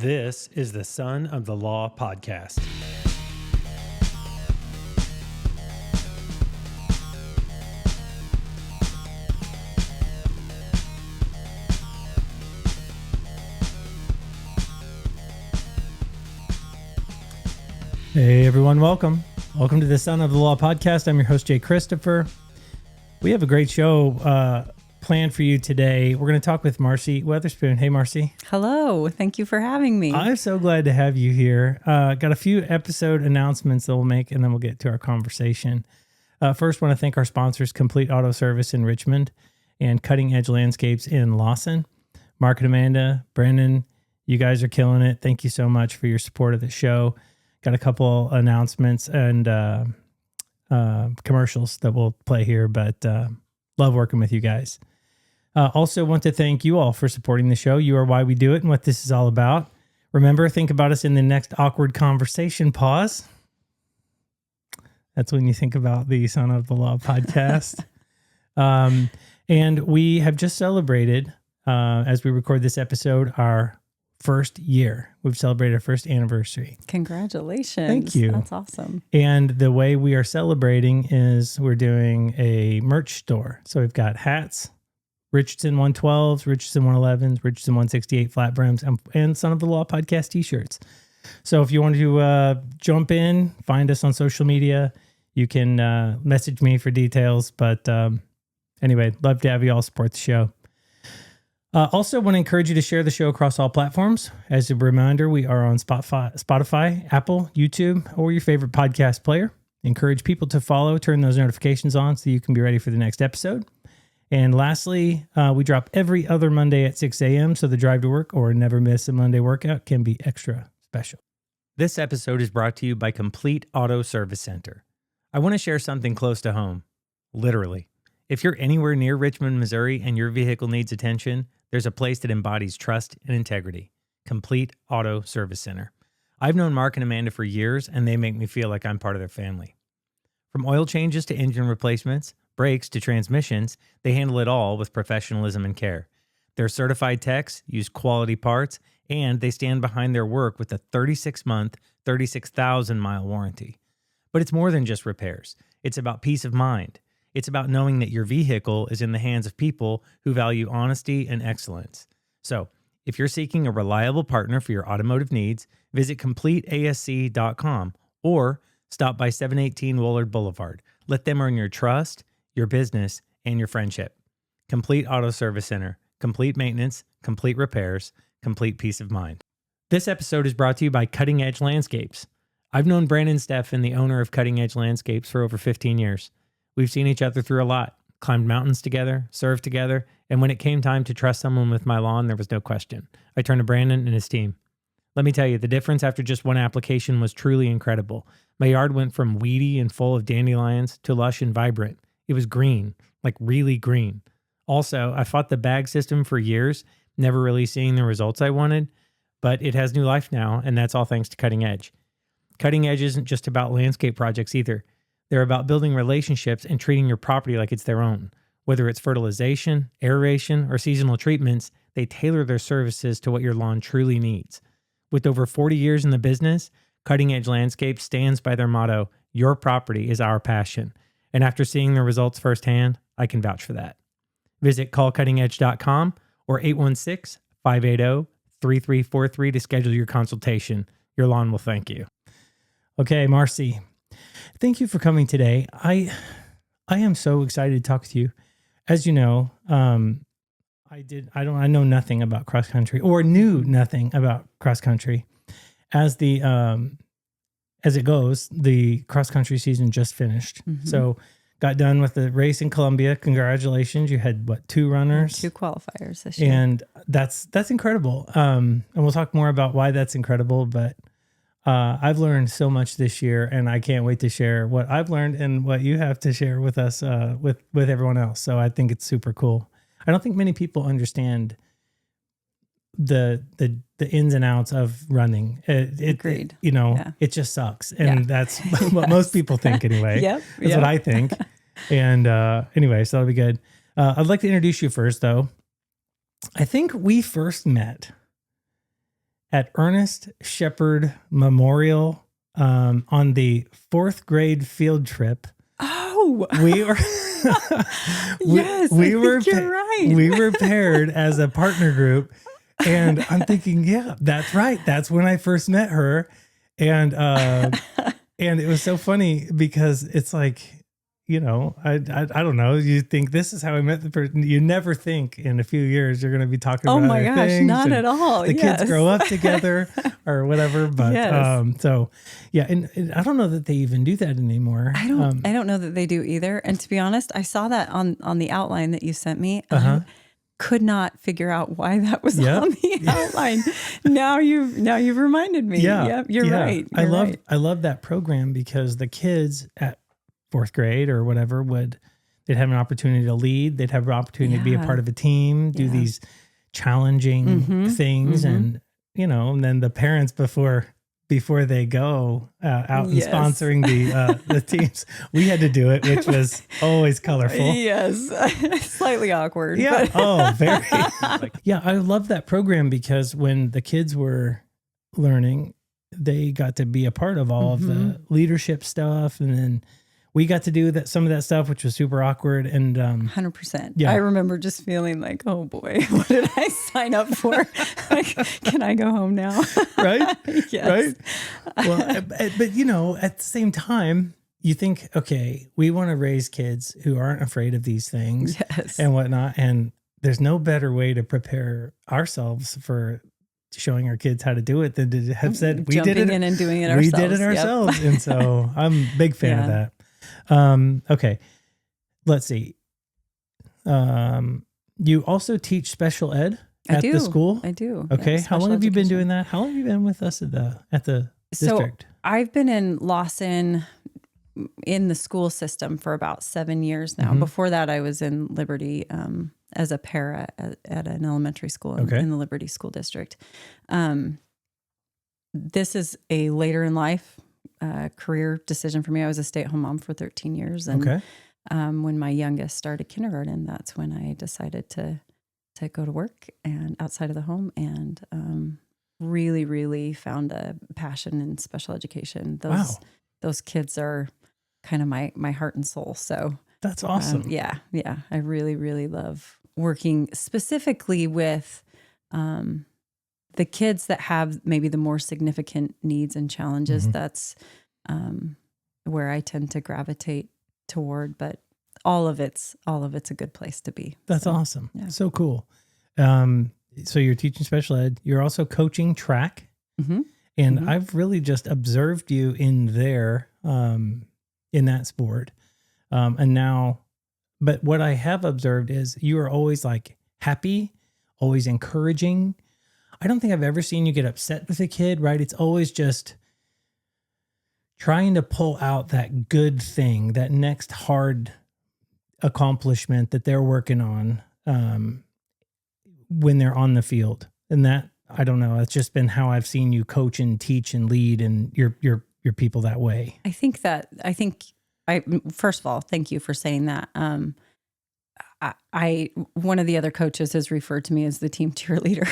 This is the Son of the Law podcast. Hey everyone, welcome. Welcome to the Son of the Law podcast. I'm your host, Jay Christopher. We have a great show planned for you today. We're going to talk with Marci Weatherspoon. Hey, Marci. Hello. Thank you for having me. I'm so glad to have you here. Got a few episode announcements that we'll make, and then we'll get to our conversation. First, want to thank our sponsors, Complete Auto Service in Richmond and Cutting Edge Landscapes in Lawson. Mark and Amanda, Brandon, you guys are killing it. Thank you so much for your support of the show. Got a couple announcements and commercials that we'll play here, but love working with you guys. Also want to thank you all for supporting the show. You are why we do it and what this is all about. Remember, think about us in the next awkward conversation pause. That's when you think about the Son of the Law podcast. And we have just celebrated, as we record this episode, our first year. We've celebrated our first anniversary. Congratulations. Thank you. That's awesome. And the way we are celebrating is we're doing a merch store. So we've got hats, Richardson 112s, Richardson 111s, Richardson 168 flat brims, and Son of the Law podcast t-shirts. So if you want to jump in, find us on social media. You can message me for details. But anyway, love to have you all support the show. Also want to encourage you to share the show across all platforms. As a reminder, we are on Spotify, Apple, YouTube, or your favorite podcast player. Encourage people to follow, turn those notifications on so you can be ready for the next episode. And lastly, we drop every other Monday at 6 a.m. so the drive to work or never miss a Monday workout can be extra special. This episode is brought to you by Complete Auto Service Center. I want to share something close to home, literally. If you're anywhere near Richmond, Missouri, and your vehicle needs attention, there's a place that embodies trust and integrity. Complete Auto Service Center. I've known Mark and Amanda for years, and they make me feel like I'm part of their family. From oil changes to engine replacements, brakes to transmissions, they handle it all with professionalism and care. Their certified techs use quality parts, and they stand behind their work with a 36-month, 36,000-mile warranty. But it's more than just repairs. It's about peace of mind. It's about knowing that your vehicle is in the hands of people who value honesty and excellence. So, if you're seeking a reliable partner for your automotive needs, visit CompleteASC.com or stop by 718 Woolard Boulevard. Let them earn your trust, your business, and your friendship. Complete Auto Service Center. Complete maintenance, complete repairs, complete peace of mind. This episode is brought to you by Cutting Edge Landscapes. I've known Brandon Steffen, the owner of Cutting Edge Landscapes, for over 15 years. We've seen each other through a lot, climbed mountains together, served together, and when it came time to trust someone with my lawn, there was no question. I turned to Brandon and his team. Let me tell you, the difference after just one application was truly incredible. My yard went from weedy and full of dandelions to lush and vibrant. It was green, like really green. Also, I fought the bag system for years, never really seeing the results I wanted, but it has new life now, and that's all thanks to Cutting Edge. Cutting Edge isn't just about landscape projects either. They're about building relationships and treating your property like it's their own. Whether it's fertilization, aeration, or seasonal treatments, they tailor their services to what your lawn truly needs. With over 40 years in the business, Cutting Edge Landscape stands by their motto, "Your property is our passion." And after seeing the results firsthand, I can vouch for that. Visit callcuttingedge.com or 816-580-3343 to schedule your consultation. Your lawn will thank you. Okay, Marci. Thank you for coming today. I am so excited to talk with you. As you know, I know nothing about cross country or knew nothing about cross country. As it goes, the cross country season just finished. Mm-hmm. So got done with the race in Columbia. Congratulations. You had 2 runners? 2 qualifiers this year. And that's incredible. And we'll talk more about why that's incredible, but I've learned so much this year, and I can't wait to share what I've learned and what you have to share with us, with everyone else. So I think it's super cool. I don't think many people understand the ins and outs of running. Agreed. It just sucks, and that's what most people think anyway. That's what I think. And anyway, so that'll be good. I'd like to introduce you first, though. I think we first met at Ernest Shepherd Memorial on the 4th grade field trip. Oh, We were yes, we were you're right. We were paired as a partner group, and I'm thinking, yeah, that's right. That's when I first met her, and it was so funny because it's like, I don't know. You think this is how I met the person. You never think in a few years you're going to be talking about my other gosh, things, not at all. The kids grow up together or whatever. But so yeah, and I don't know that they even do that anymore. I don't know that they do either. And to be honest, I saw that on the outline that you sent me. I could not figure out why that was on the outline. Now you've reminded me. Yeah, you're right. I love that program because the kids at 4th grade or whatever they'd have an opportunity to lead. They'd have an opportunity to be a part of a team, do these challenging things. And, and then the parents before they go out and sponsoring the teams, we had to do it, which was always colorful. Yes. Slightly awkward. Yeah. But. Oh, very. I love that program because when the kids were learning, they got to be a part of all of the leadership stuff. And then we got to do some of that stuff, which was super awkward. And 100%. Yeah. I remember just feeling like, oh boy, what did I sign up for? Like, can I go home now? Right? Yes. Right? Well, but at the same time, you think, okay, we want to raise kids who aren't afraid of these things and whatnot. And there's no better way to prepare ourselves for showing our kids how to do it than to have said, we did it in and doing it ourselves. We did it ourselves. Yep. And so I'm a big fan of that. Okay. Let's see. You also teach special ed at the school? I do. Okay. How long have you been doing that? How long have you been with us at the district? I've been in Lawson in the school system for about 7 years now. Before that, I was in Liberty as a para at an elementary school in the Liberty School District. This is a later in life career decision for me. I was a stay-at-home mom for 13 years. And when my youngest started kindergarten, that's when I decided to go to work and outside of the home and really, really found a passion in special education. Those kids are kind of my heart and soul. So that's awesome. Yeah. I really, really love working specifically with the kids that have maybe the more significant needs and challenges. That's where I tend to gravitate toward, but all of it's a good place to be. That's awesome. Yeah. So cool. So you're teaching special ed. You're also coaching track. And I've really just observed you in there, in that sport. And now, but what I have observed is you are always like happy, always encouraging. I don't think I've ever seen you get upset with a kid, right? It's always just trying to pull out that good thing, that next hard accomplishment that they're working on when they're on the field. And that, I don't know, it's just been how I've seen you coach and teach and lead and your people that way. I think first of all, thank you for saying that. One of the other coaches has referred to me as the team cheerleader.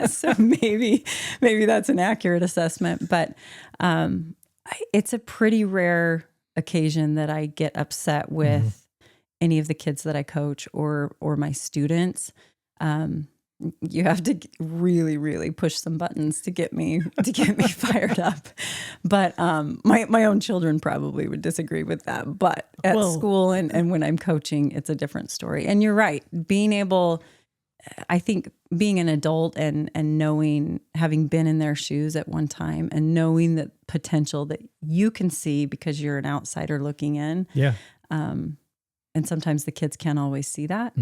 so maybe that's an accurate assessment, but it's a pretty rare occasion that I get upset with any of the kids that I coach or my students. You have to really, really push some buttons to get me fired up. But my own children probably would disagree with that. But at school and when I'm coaching, it's a different story. And you're right. I think being an adult and knowing, having been in their shoes at one time and knowing the potential that you can see because you're an outsider looking in. Yeah. And sometimes the kids can't always see that.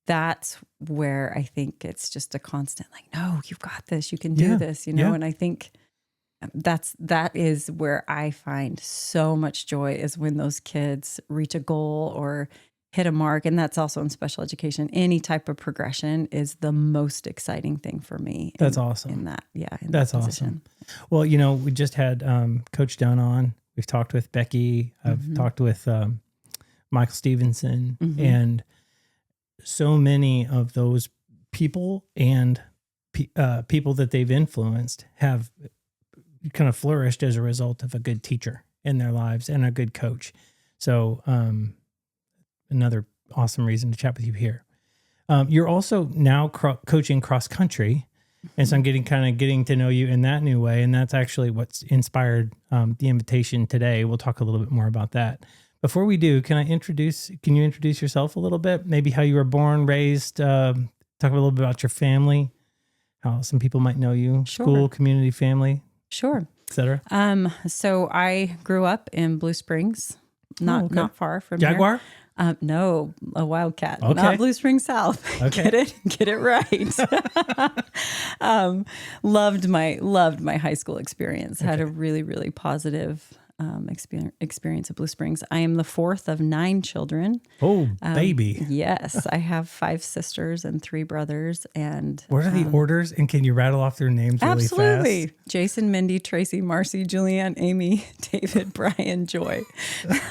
That's where I think it's just a constant, like, no, you've got this, you can do this, and I think that is where I find so much joy is when those kids reach a goal or hit a mark. And that's also in special education. Any type of progression is the most exciting thing for me. That's awesome. In that, that's awesome. Well, we just had Coach Dunn on. We've talked with Becky. I've talked with Michael Stevenson and so many of those people and people that they've influenced have kind of flourished as a result of a good teacher in their lives and a good coach. So another awesome reason to chat with you here. You're also now coaching cross country. And so I'm getting to know you in that new way. And that's actually what's inspired the invitation today. We'll talk a little bit more about that. Before we do, can you introduce yourself a little bit? Maybe how you were born, raised, talk a little bit about your family, how some people might know you, Sure. School, community, family, Sure. etc. So I grew up in Blue Springs, not far from Jaguar? here. No, a Wildcat, Okay. not Blue Springs South. Okay. Get it right. Loved my high school experience. Had a really, really positive experience at Blue Springs. I am the fourth of 9 children. Oh, baby. Yes, I have 5 sisters and 3 brothers. And What are the orders? And can you rattle off their names really absolutely. fast? Jason, Mindy, Tracy, Marci, Julianne, Amy, David, Brian, Joy.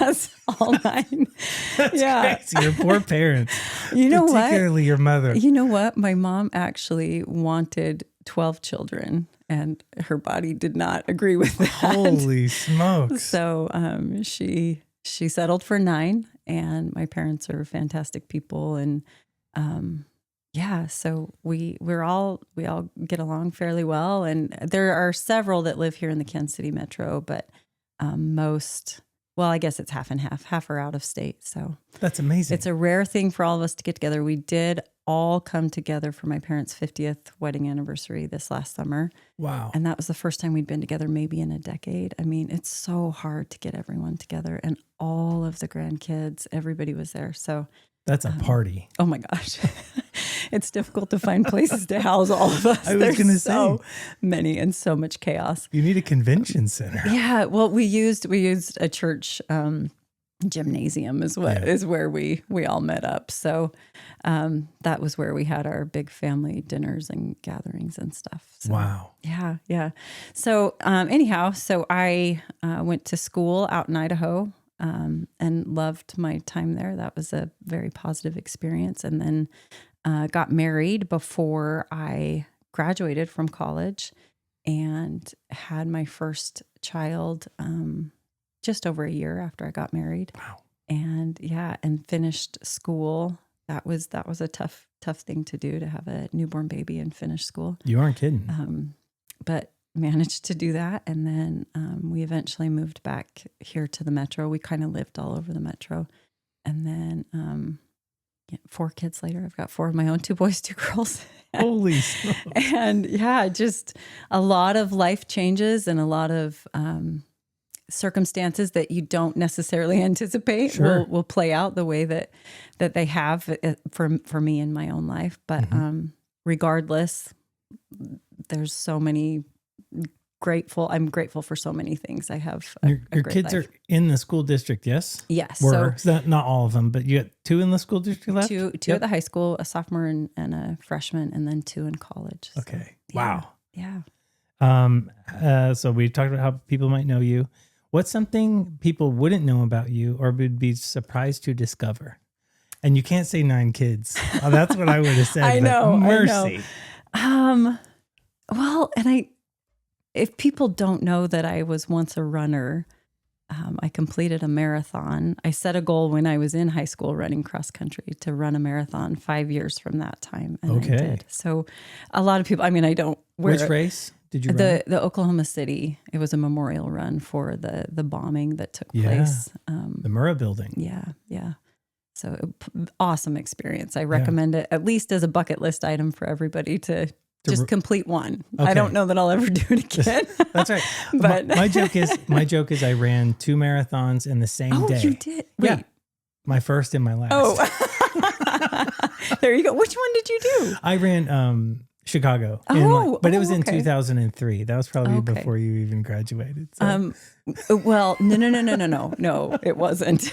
That's all 9. That's crazy. Your poor parents. You know what? Particularly your mother. You know what? My mom actually wanted 12 children, and her body did not agree with that. Holy smokes. So she settled for 9, and my parents are fantastic people, and so we all get along fairly well. And there are several that live here in the Kansas City metro, but most, well, I guess it's half and half. Half are out of state. So that's amazing. it's a rare thing for all of us to get together. We did all come together for my parents' 50th wedding anniversary this last summer. Wow. And that was the first time we'd been together maybe in a decade. I mean, it's so hard to get everyone together, and all of the grandkids, everybody was there. So that's a party. oh my gosh. It's difficult to find places to house all of us. I was going to say, so many and so much chaos. you need a convention center. Yeah. Well, we used a church gymnasium is where we all met up. So that was where we had our big family dinners and gatherings and stuff. So, Wow. Yeah. So anyhow, so I went to school out in Idaho and loved my time there. That was a very positive experience. And then got married before I graduated from college and had my first child just over a year after I got married. Wow. And finished school. That was a tough thing to do, to have a newborn baby and finish school. You aren't kidding. But managed to do that. And then we eventually moved back here to the metro. We kind of lived all over the metro. And then 4 kids later, I've got 4 of my own, 2 boys, 2 girls. Holy smokes. And just a lot of life changes and a lot of circumstances that you don't necessarily anticipate will play out the way that they have for me in my own life. But regardless, there's so many I'm grateful for so many things. I have your kids life. are in the school district, yes? Yes. Were. So not all of them, but you got 2 in the school district left? 2 at the high school, a sophomore and a freshman, and then 2 in college. So, Okay. Wow. Yeah. So we talked about how people might know you. What's something people wouldn't know about you or would be surprised to discover? And you can't say 9 kids. Oh, that's what I would have said. I know. Mercy. Well, and if people don't know that I was once a runner, I completed a marathon. I set a goal when I was in high school running cross country to run a marathon 5 years from that time. And I did. So a lot of people, I mean, I don't wear Which race did you run? The Oklahoma City. It was a memorial run for the bombing that took place. The Murrah building. Yeah. So awesome experience. I recommend it at least as a bucket list item for everybody to just complete one. Okay. I don't know that I'll ever do it again. That's right. But my joke is I ran 2 marathons in the same day. Oh, you did? Wait. Yeah. My first and my last. Oh, there you go. Which one did you do? I ran Chicago. But it was in 2003. That was probably before you even graduated. So. Well, no, it wasn't.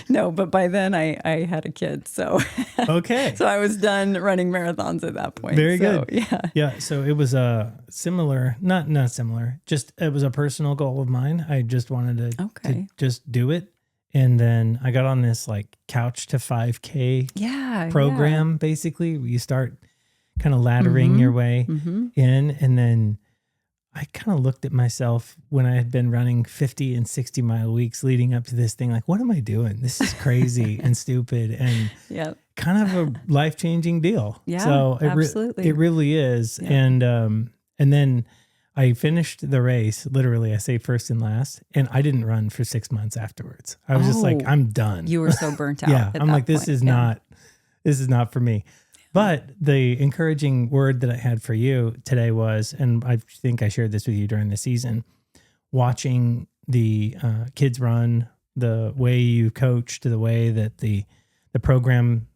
No, but by then I had a kid, so okay. So I was done running marathons at that point. Very good. Yeah. So it was a similar, not similar. Just it was a personal goal of mine. I just wanted to just do it, and then I got on this like Couch to 5K program. Basically, you start kind of laddering your way Mm-hmm. in. And then I kind of looked at myself when I had been running 50 and 60 mile weeks leading up to this thing. Like, what am I doing? This is crazy and stupid and Yep. kind of a life-changing deal. Yeah, So absolutely. it really is. Yeah. And then I finished the race, literally, I say first and last, and I didn't run for 6 months afterwards. I was just like, Oh, I'm done. You were so burnt out. Yeah. at I'm that like, this point. is Yeah. not for me. But the encouraging word that I had for you today was, and I think I shared this with you during the season, watching the kids run, the way you coached, the way that the program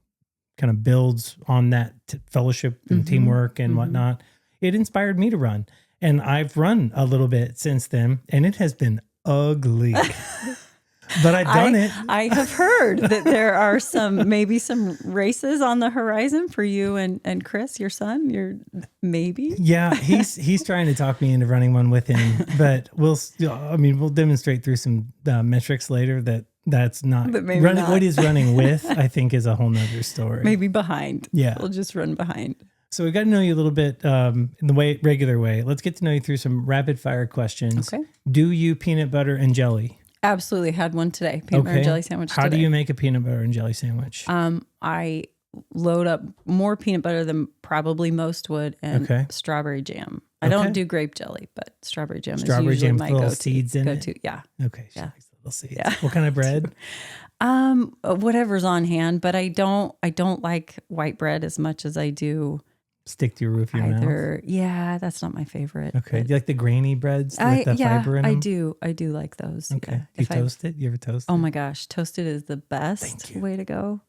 kind of builds on that fellowship and teamwork and whatnot. It inspired me to run. And I've run a little bit since then, and it has been ugly. But I've done it. I have heard that there are maybe some races on the horizon for you and Chris, your son. Maybe. Yeah, he's trying to talk me into running one with him, but we'll demonstrate through some metrics later that's not But maybe running. not. What he's running with, I think, is a whole nother story. Maybe behind. Yeah. We'll just run behind. So we got to know you a little bit in the regular way. Let's get to know you through some rapid fire questions. Okay. Do you peanut butter and jelly? Absolutely. Had one today. Peanut butter and jelly sandwich How today. do you make a peanut butter and jelly sandwich? I load up more peanut butter than probably most would and Okay. strawberry jam. I don't do grape jelly, but strawberry jam Strawberry is usually jam my with little go-to. seeds in it? Yeah. Okay, she Yeah. likes the little seeds. Yeah. What kind of bread? Whatever's on hand, but I don't like white bread as much as I do Stick to your roof of your mouth. either. Yeah, that's not my favorite. Okay. but Do you like the grainy breads with the fiber in them? I do like those. Okay. Yeah. Do you If I- toast it? You ever toast it? Oh my gosh, toasted is the Thank best you. way to go.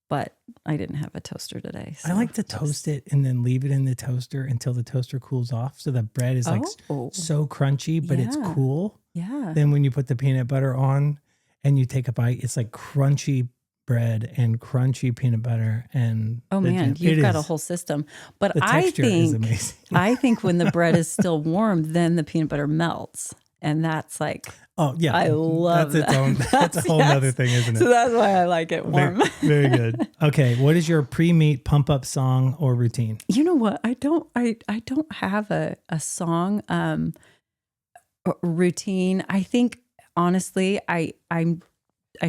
But I didn't have a toaster today. I like to toast it and then leave it in the toaster until the toaster cools off. So the bread is like Oh. so crunchy, but it's Yeah. cool. Yeah. Then when you put the peanut butter on and you take a bite, it's like crunchy bread and crunchy peanut butter. And Oh man, you've got a whole system. But the I texture is think amazing. I think when the bread is still warm, then the peanut butter melts. And that's like, Oh yeah. I love that's its that. own that's a whole Yes. nother thing, isn't it? so that's why I like it warm. Very good. Okay. What is your pre-meet pump up song or routine? You know what? I don't have a song routine. I think honestly, I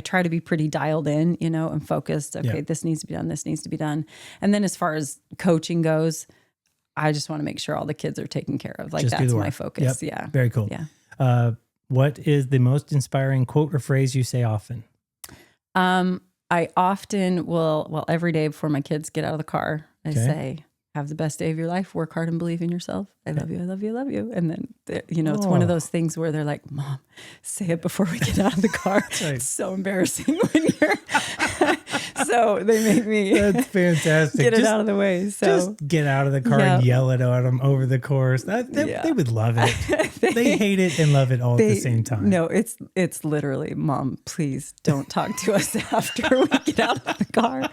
try to be pretty dialed in, and focused. Okay, Yeah. this needs to be done. This needs to be done. And then as far as coaching goes, I just want to make sure all the kids are taken care of. Like Just do that's the my work. focus. Yep. Yeah. Very cool. Yeah. What is the most inspiring quote or phrase you say often? I often will, every day before my kids get out of the car, I Okay. say, have the best day of your life, work hard and believe in yourself. I love you. I love you. I love you. And then, it's one of those things where they're like, Mom, say it before we get out of the car. right. It's so embarrassing when you're, so they make me That's fantastic. get it Just- out of the way. So Just get out of the car and Yeah. yell it at them over the course. They would love it. They hate it and love it all at the same time. No, it's literally, Mom, please don't talk to us after we get out of the car.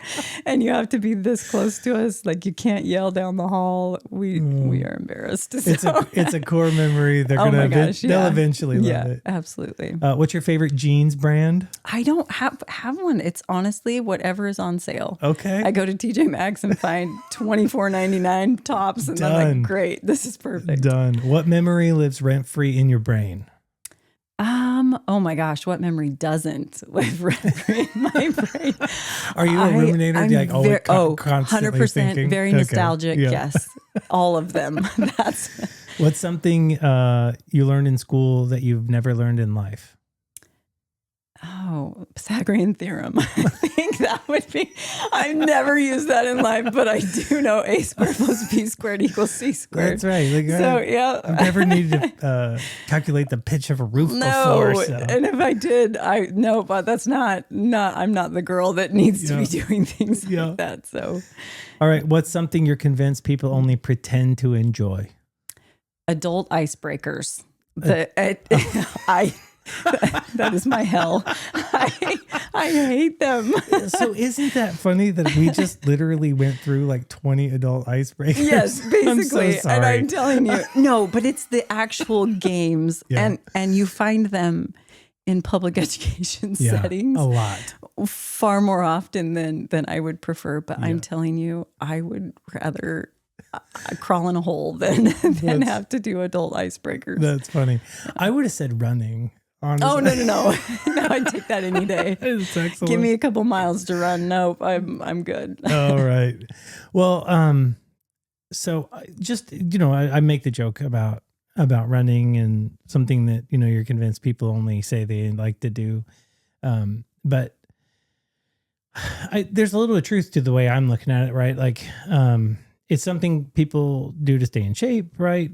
And you have to be this close to us. Like you can't yell down the hall. We are embarrassed. So. It's a core memory. They're Oh gonna my gosh, they'll yeah. eventually love Yeah, it. absolutely. What's your favorite jeans brand? I don't have one. It's honestly whatever is on sale. Okay. I go to TJ Maxx and find $24.99 tops, and I'm Done. like, great, this is perfect. Done. What memory lives rent free in your brain? Oh my gosh, what memory doesn't live rent-free in my brain? Are you a ruminator? I'm Do you like always constantly 100% thinking? very Okay. nostalgic. Yeah. Yes, all of them. That's What's something you learned in school that you've never learned in life? Pythagorean theorem. I think that would be. I've never used that in life, but I do know a squared plus b squared equals c squared. That's right. Like, So yeah, I've never needed to calculate the pitch of a roof before. So. and if I did, but that's not. I'm not the girl that needs to be doing things like that. So, All right. What's something you're convinced people only pretend to enjoy? adult icebreakers. That is my hell. I hate them. So isn't that funny that we just literally went through like 20 adult icebreakers? Yes, basically. I'm so sorry. And I'm telling you, no, but it's the actual games, Yeah. and you find them in public education settings a lot. far more often than I would prefer. But I'm telling you, I would rather crawl in a hole than have to do adult icebreakers. That's funny. I would have said running. Honestly. Oh, no. No, I'd take that any day. It's excellent. Give me a couple miles to run. Nope, I'm good. All right. Well, so just, I make the joke about running and something that, you're convinced people only say they like to do. But there's a little bit of truth to the way I'm looking at it, right? Like, it's something people do to stay in shape, right?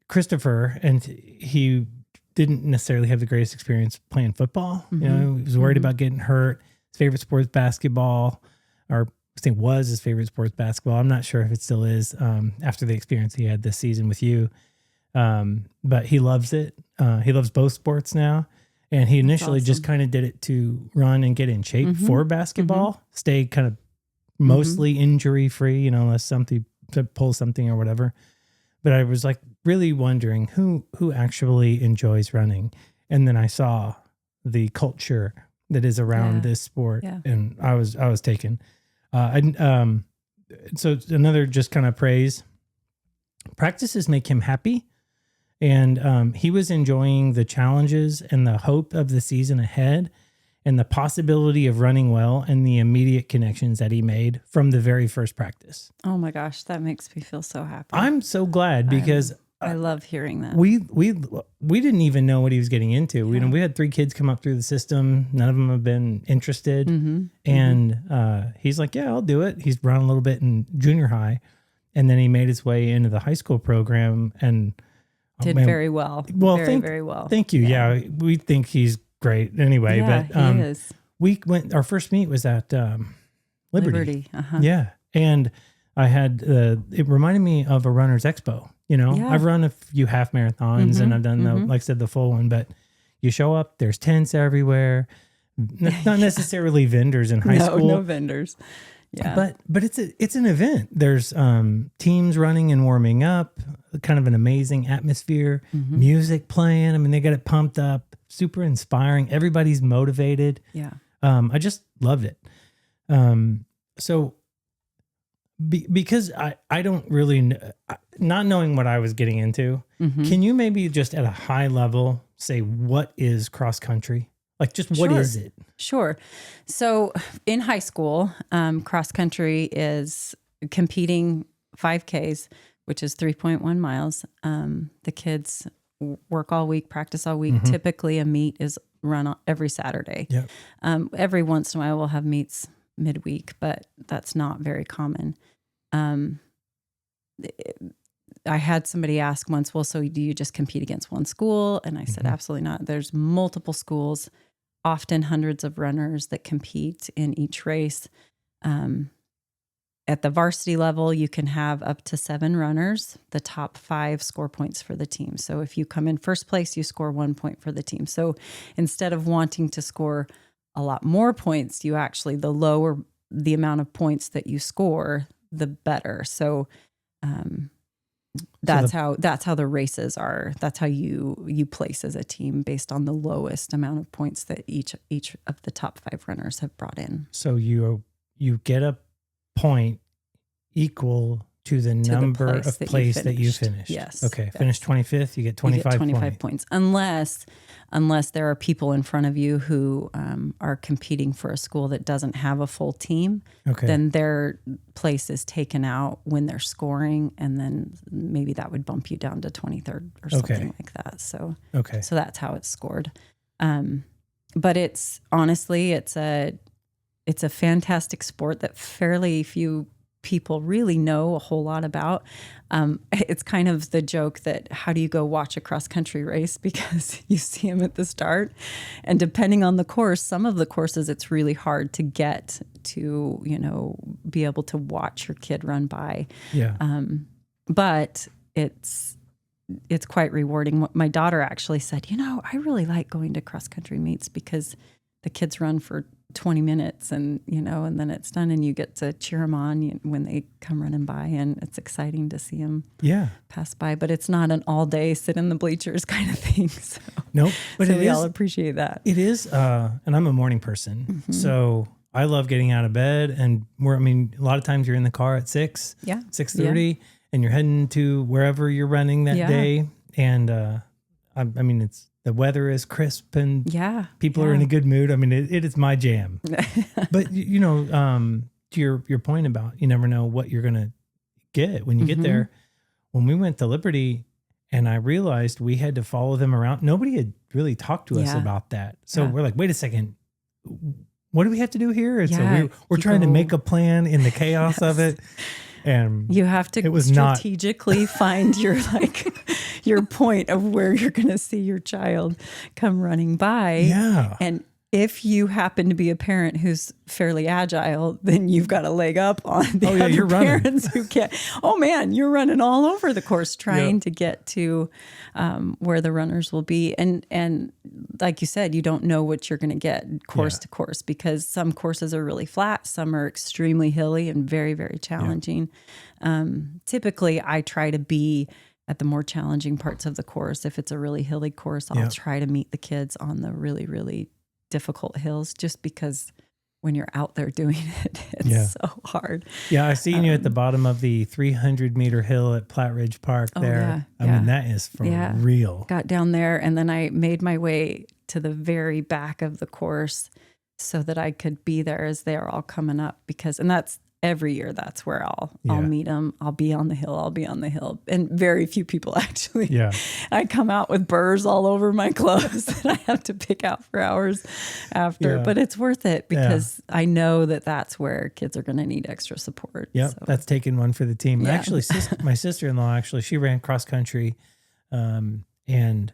Christopher, and he didn't necessarily have the greatest experience playing football. He was worried about getting hurt. His favorite sport is basketball, or I think was his favorite sport is basketball. I'm not sure if it still is after the experience he had this season with you. But he loves it. He loves both sports now. And he initially just kind of did it to run and get in shape for basketball, stay kind of mostly injury free, unless something to pull something or whatever. But I was like really wondering who actually enjoys running. And then I saw the culture that is around this sport, and I was taken. So another just kind of praise. Practices make him happy. And he was enjoying the challenges and the hope of the season ahead and the possibility of running well and the immediate connections that he made from the very first practice. Oh my gosh, that makes me feel so happy. I'm so glad because I love hearing that. We didn't even know what he was getting into. Yeah. We had 3 kids come up through the system. None of them have been interested. And he's like, yeah, I'll do it. He's run a little bit in junior high. And then he made his way into the high school program and did very well. Well, very well. Thank you. Yeah. We think he's great anyway. Yeah, but he is. Our first meet was at Liberty. Yeah. And I had, it reminded me of a runner's expo. I've run a few half marathons and I've done like I said, the full one, but you show up, there's tents everywhere, not necessarily vendors in high school. No vendors. Yeah. But it's an event. There's teams running and warming up, kind of an amazing atmosphere, music playing. I mean, they got it pumped up, super inspiring. Everybody's motivated. Yeah. I just loved it. So because I don't really know, not knowing what I was getting into, can you maybe just at a high level say what is cross country? Like just what is it? Sure. So in high school, cross country is competing 5Ks, which is 3.1 miles. The kids work all week, practice all week. Typically a meet is run every Saturday. Yep. Every once in a while we'll have meets midweek, but that's not very common. I had somebody ask once, well, so do you just compete against one school? And I said, absolutely not. There's multiple schools, often hundreds of runners that compete in each race. At the varsity level, you can have up to 7 runners. The top 5 score points for the team. So if you come in first place, you score 1 point for the team. So instead of wanting to score a lot more points, you actually, the lower the amount of points that you score, the better. So that's how the races are. That's how you place as a team based on the lowest amount of points that each of the top 5 runners have brought in. So you get a point equal to the number of place that you finished. Yes. Okay. Finish 25th, you get 25 points. Unless there are people in front of you who are competing for a school that doesn't have a full team, then their place is taken out when they're scoring, and then maybe that would bump you down to 23rd or something like that. So that's how it's scored. But it's honestly, it's a fantastic sport that fairly few people really know a whole lot about. It's kind of the joke that how do you go watch a cross country race, because you see them at the start, and depending on the course, some of the courses it's really hard to get to, be able to watch your kid run by. Yeah. But it's quite rewarding. My daughter actually said, I really like going to cross country meets because the kids run for 20 minutes and then it's done and you get to cheer them on when they come running by, and it's exciting to see them pass by, but it's not an all day sit in the bleachers kind of thing. So, nope. But we all appreciate that. It is. And I'm a morning person. So I love getting out of bed, and a lot of times you're in the car at 6:30, and you're heading to wherever you're running that day. And it's the weather is crisp and people are in a good mood. I mean, it is my jam. But to your point about you never know what you're gonna get when you get there. When we went to Liberty, and I realized we had to follow them around, nobody had really talked to us about that. So we're like, wait a second, what do we have to do here? And so we're trying to make a plan in the chaos of it. And you have to strategically find your point of where you're going to see your child come running by. Yeah. And if you happen to be a parent who's fairly agile, then you've got a leg up on the other parents who can't. Oh man, you're running all over the course trying to get to where the runners will be. And like you said, you don't know what you're going to get course to course, because some courses are really flat, some are extremely hilly and very, very challenging. Typically, I try to be at the more challenging parts of the course. If it's a really hilly course, I'll try to meet the kids on the really, really difficult hills, just because when you're out there doing it, it's so hard. Yeah, I seen you at the bottom of the 300-meter hill at Platte Ridge Park there. I mean, that is for real. Got down there, and then I made my way to the very back of the course so that I could be there as they are all coming up, and that's every year. That's where I'll meet them. I'll be on the hill. And very few people actually. Yeah. I come out with burrs all over my clothes that I have to pick out for hours after. But it's worth it, because I know that that's where kids are going to need extra support. Yeah, so. That's taking one for the team. Yeah. Actually, my sister-in-law, she ran cross country, and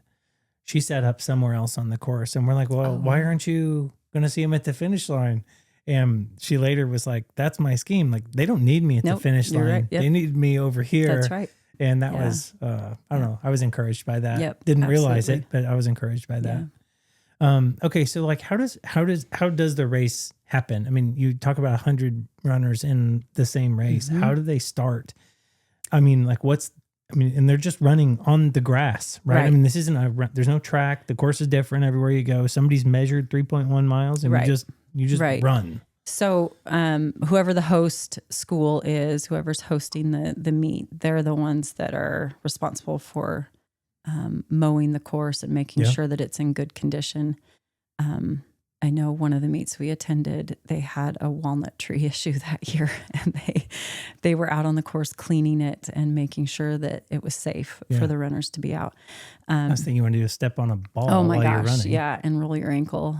she set up somewhere else on the course. And we're like, well, why aren't you going to see him at the finish line? And she later was like, that's my scheme. Like, they don't need me at the finish line. Right. Yep. They need me over here. That's right. And that was, I don't know. I was encouraged by that. Yep, didn't realize it, but I was encouraged by that. Okay. So like, how does the race happen? I mean, you talk about 100 runners in the same race. How do they start? I mean, like and they're just running on the grass, right? I mean, this isn't there's no track. The course is different everywhere you go. Somebody's measured 3.1 miles and you just run. So whoever the host school is, whoever's hosting the meet, they're the ones that are responsible for mowing the course and making sure that it's in good condition. I know one of the meets we attended, they had a walnut tree issue that year, and they were out on the course cleaning it and making sure that it was safe for the runners to be out. Last thing you want to do is step on a ball while you're running. Yeah, and roll your ankle.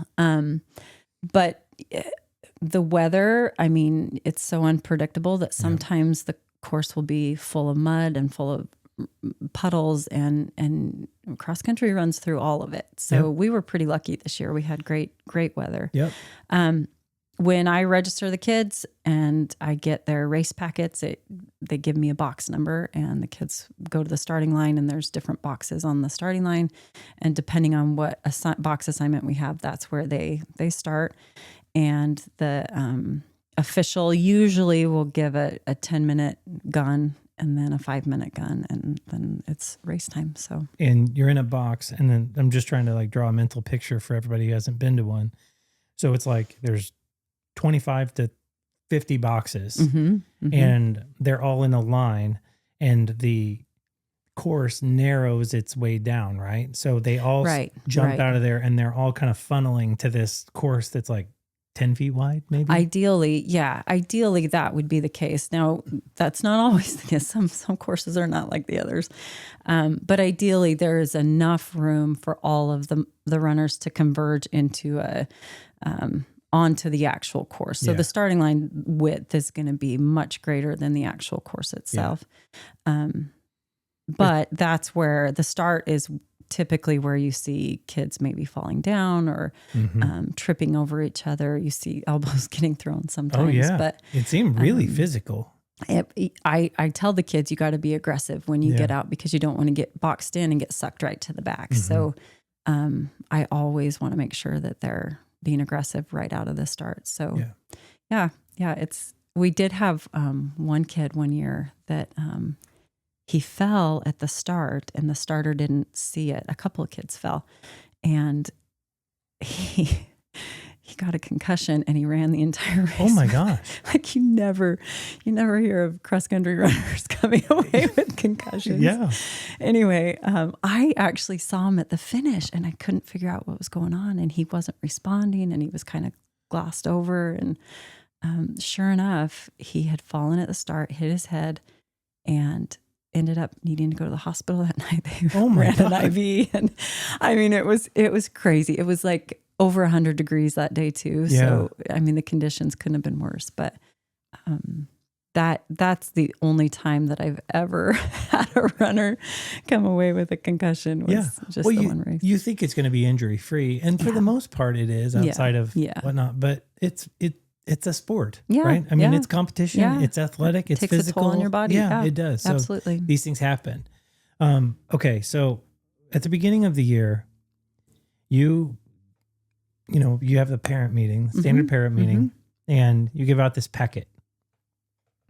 But the weather, I mean, it's so unpredictable that sometimes the course will be full of mud and full of puddles, and cross country runs through all of it. So we were pretty lucky this year. We had great weather. Yep. When I register the kids and I get their race packets, they give me a box number, and the kids go to the starting line, and there's different boxes on the starting line. And depending on what box assignment we have, that's where they start. And the official usually will give a 10-minute gun and then a 5-minute gun, and then it's race time. So, and you're in a box, and then I'm just trying to like draw a mental picture for everybody who hasn't been to one. So it's like there's 25 to 50 boxes, and they're all in a line, and the course narrows its way down, right? So they all jump out of there, and they're all kind of funneling to this course that's like 10 feet wide, maybe? Ideally that would be the case. Now, that's not always the case. Some courses are not like the others. But ideally, there is enough room for all of the runners to converge into onto the actual course. So the starting line width is going to be much greater than the actual course itself. But that's where the start is typically where you see kids maybe falling down or tripping over each other. You see elbows getting thrown sometimes. Oh, yeah. But it seemed really physical. I tell the kids, you got to be aggressive when you get out, because you don't want to get boxed in and get sucked right to the back. So I always want to make sure that they're being aggressive right out of the start. So we did have one kid one year that he fell at the start, and the starter didn't see it. A couple of kids fell, and he he got a concussion and he ran the entire race. Oh my gosh. Like you never hear of cross country runners coming away with concussions. Yeah. Anyway, I actually saw him at the finish and I couldn't figure out what was going on, and he wasn't responding and he was kind of glossed over. And sure enough, he had fallen at the start, hit his head, and ended up needing to go to the hospital that night. They ran an IV, and I mean, it was crazy. It was like over 100 degrees that day too. Yeah. So I mean, the conditions couldn't have been worse. But that's the only time that I've ever had a runner come away with a concussion. Was just the one race. You think it's going to be injury free, and for the most part, it is outside of whatnot. But it's a sport, right? I mean, it's competition, it's athletic, it's takes physical. a toll on your body. Yeah, it does. So absolutely. these things happen. Okay, so at the beginning of the year, you have the parent meeting, standard parent meeting, and you give out this packet.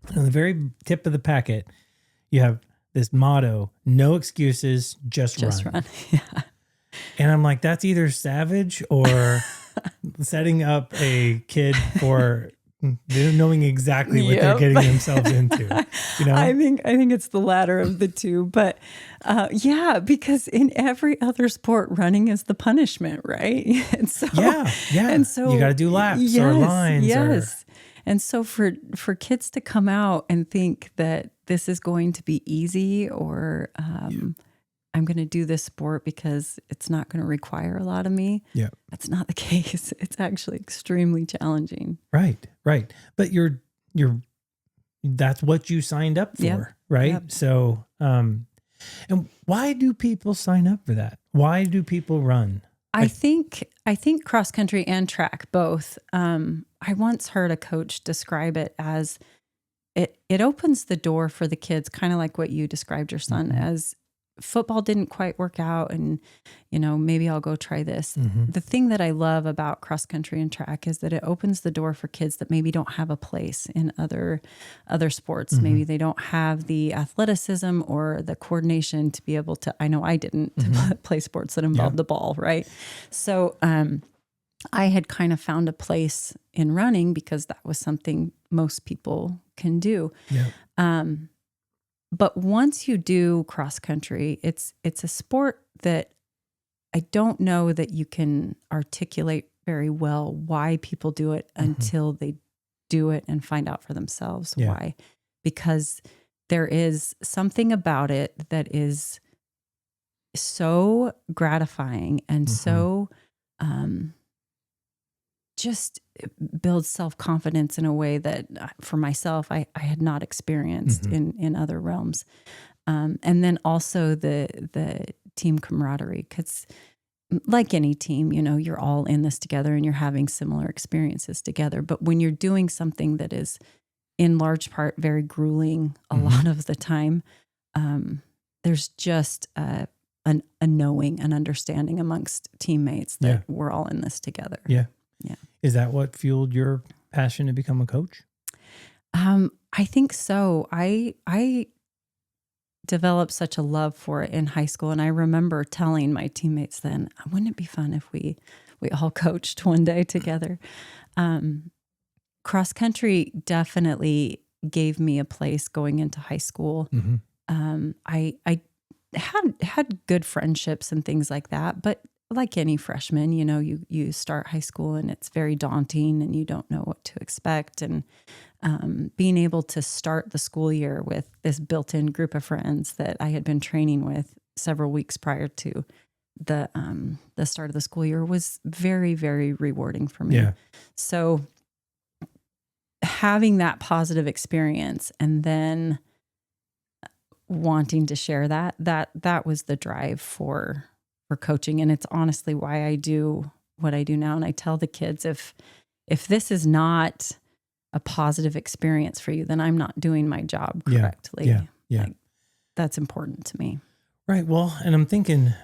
And on the very tip of the packet, you have this motto: "No excuses, just run." Yeah. And I'm like, that's either savage or setting up a kid for knowing exactly what they're getting themselves into. You know, I think it's the latter of the two, but because in every other sport, running is the punishment, right? And so and so you got to do laps or lines. Yes, and so for kids to come out and think that this is going to be easy, or I'm going to do this sport because it's not going to require a lot of me. Yeah. That's not the case. It's actually extremely challenging. Right. But that's what you signed up for, right? Yep. So, and why do people sign up for that? Why do people run? I think cross country and track, both. I once heard a coach describe it as it opens the door for the kids, kind of like what you described your son as. Football didn't quite work out, and maybe I'll go try this. The thing that I love about cross country and track is that it opens the door for kids that maybe don't have a place in other sports. Maybe they don't have the athleticism or the coordination to be able to, I know I didn't, to play sports that involved the ball, right? So I had kind of found a place in running because that was something most people can do. But once you do cross country, it's a sport that I don't know that you can articulate very well why people do it until they do it and find out for themselves why. Because there is something about it that is so gratifying and so just builds self-confidence in a way that for myself, I had not experienced in other realms. And then also the team camaraderie, because like any team, you're all in this together and you're having similar experiences together. But when you're doing something that is in large part very grueling a lot of the time, there's just a knowing, an understanding amongst teammates that we're all in this together. Yeah. Is that what fueled your passion to become a coach? I think so. I developed such a love for it in high school. And I remember telling my teammates then, wouldn't it be fun if we all coached one day together? Cross country definitely gave me a place going into high school. I had good friendships and things like that, but like any freshman, you start high school and it's very daunting and you don't know what to expect. And being able to start the school year with this built-in group of friends that I had been training with several weeks prior to the start of the school year was very, very rewarding for me. So having that positive experience and then wanting to share that was the drive for coaching. And it's honestly why I do what I do now. And I tell the kids, if this is not a positive experience for you, then I'm not doing my job correctly. Like, that's important to me. Right. Well, and I'm thinking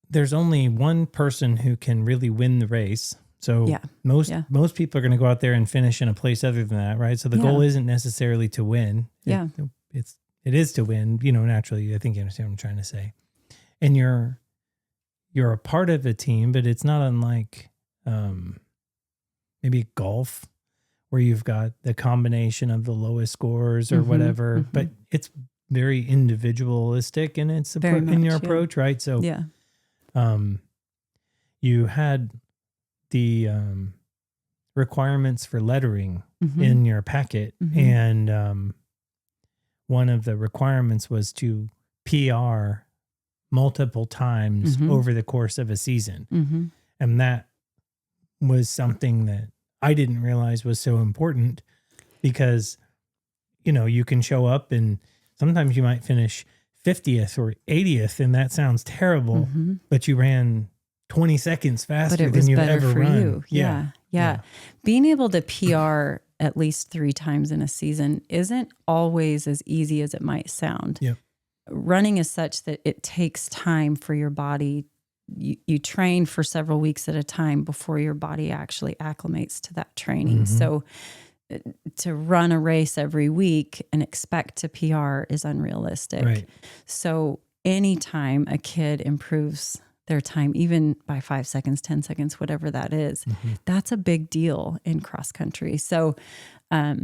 there's only one person who can really win the race. So most people are going to go out there and finish in a place other than that. Right. So the goal isn't necessarily to win. It is to win, naturally. I think you understand what I'm trying to say. And you're a part of a team, but it's not unlike maybe golf, where you've got the combination of the lowest scores or whatever, but it's very individualistic in its in your approach, right? So you had the requirements for lettering in your packet, and one of the requirements was to PR multiple times over the course of a season. And that was something that I didn't realize was so important, because, you know, you can show up and sometimes you might finish 50th or 80th, and that sounds terrible, but you ran 20 seconds faster than you've ever run. Yeah. Being able to PR at least 3 times in a season isn't always as easy as it might sound. Yep. Running is such that it takes time for your body. You train for several weeks at a time before your body actually acclimates to that training. So to run a race every week and expect to PR is unrealistic. Right. So anytime a kid improves their time, even by 5 seconds, 10 seconds, whatever that is, that's a big deal in cross country. So a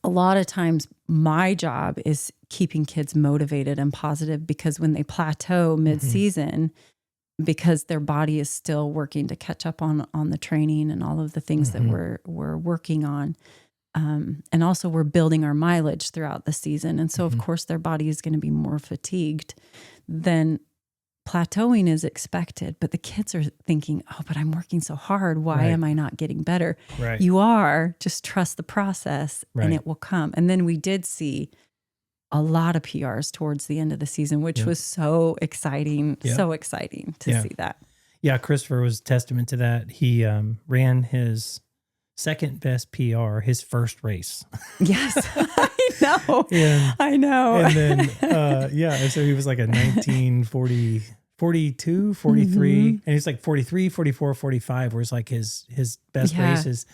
lot of times my job is keeping kids motivated and positive, because when they plateau mid-season, because their body is still working to catch up on the training and all of the things that we're working on. And also we're building our mileage throughout the season. And so of course their body is going to be more fatigued. Then plateauing is expected, but the kids are thinking, oh, but I'm working so hard. Why am I not getting better? Right. You are. Just trust the process and it will come. And then we did see a lot of PRs towards the end of the season, which was so exciting, so exciting to see that. Yeah, Christopher was testament to that. He ran his second best PR his first race. Yes, I know. I know. And then, so he was like a 1940, 42, 43, and he's like 43, 44, 45, where it's like his best races.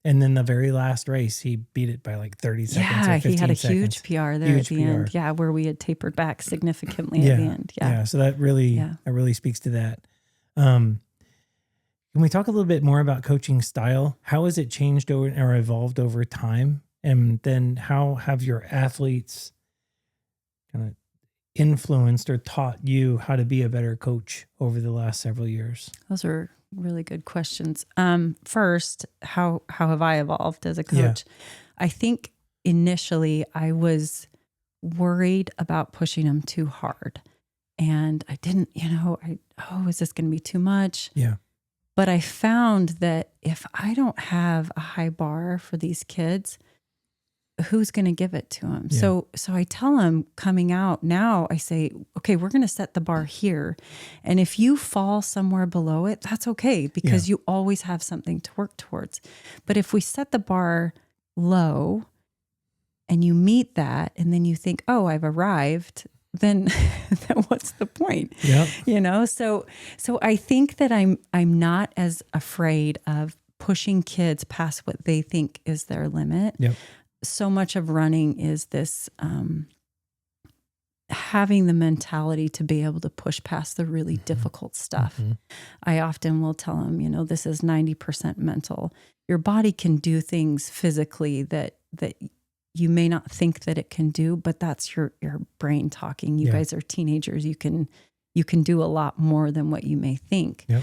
And then the very last race, he beat it by like 30 seconds. Yeah, or 15 he had a seconds. huge PR there at the end. Yeah, where we had tapered back significantly at the end. Yeah, so that really speaks to that. Can we talk a little bit more about coaching style? How has it changed or evolved over time? And then how have your athletes kind of influenced or taught you how to be a better coach over the last several years? Those are really good questions. First, how have I evolved as a coach? I think initially I was worried about pushing them too hard. And I didn't, is this going to be too much? Yeah. But I found that if I don't have a high bar for these kids, who's going to give it to them? Yeah. So I tell them coming out now, I say, okay, we're going to set the bar here. And if you fall somewhere below it, that's okay, because you always have something to work towards. But if we set the bar low and you meet that and then you think, oh, I've arrived, then what's the point? Yeah. So I think that I'm not as afraid of pushing kids past what they think is their limit. Yep. So much of running is this having the mentality to be able to push past the really difficult stuff. I often will tell them, this is 90% mental. Your body can do things physically that you may not think that it can do, but that's your brain talking. You guys are teenagers. You can do a lot more than what you may think. Yep.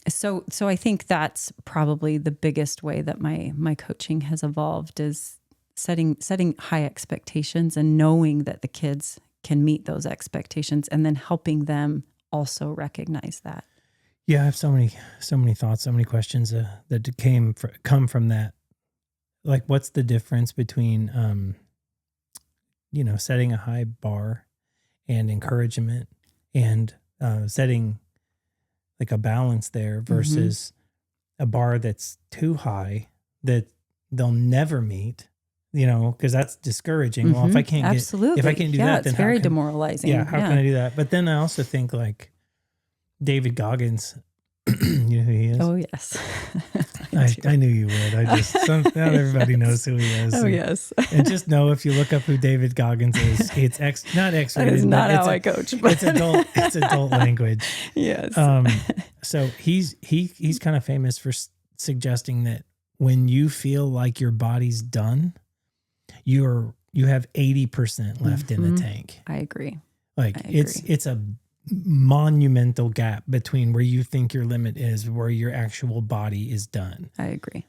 So I think that's probably the biggest way that my coaching has evolved, is setting high expectations and knowing that the kids can meet those expectations, and then helping them also recognize that. Yeah, I have so many thoughts, so many questions that come from that. Like, what's the difference between, setting a high bar and encouragement, and setting like a balance there versus a bar that's too high that they'll never meet, because that's discouraging. Well, if I can't do that, then it's very demoralizing. Yeah. How can I do that? But then I also think like David Goggins, you know who he is? Oh, yes. I knew you would. Not everybody knows who he is. Oh, yes. And just know, if you look up who David Goggins is, it's not X-rated. That is not how I coach. But it's adult language. Yes. So he's kind of famous for suggesting that when you feel like your body's done, you have 80% left in the tank. I agree. Like it's a monumental gap between where you think your limit is, where your actual body is done. I agree.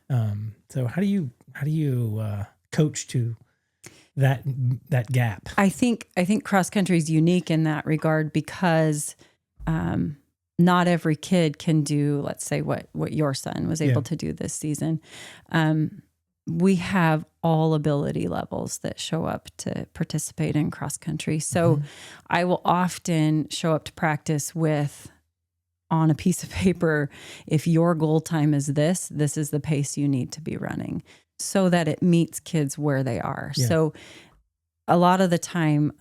So how do you coach to that gap? I think cross country is unique in that regard because not every kid can do, let's say, what your son was able to do this season. We have all ability levels that show up to participate in cross country. So I will often show up to practice with, on a piece of paper, if your goal time is this is the pace you need to be running, so that it meets kids where they are. Yeah. So a lot of the time,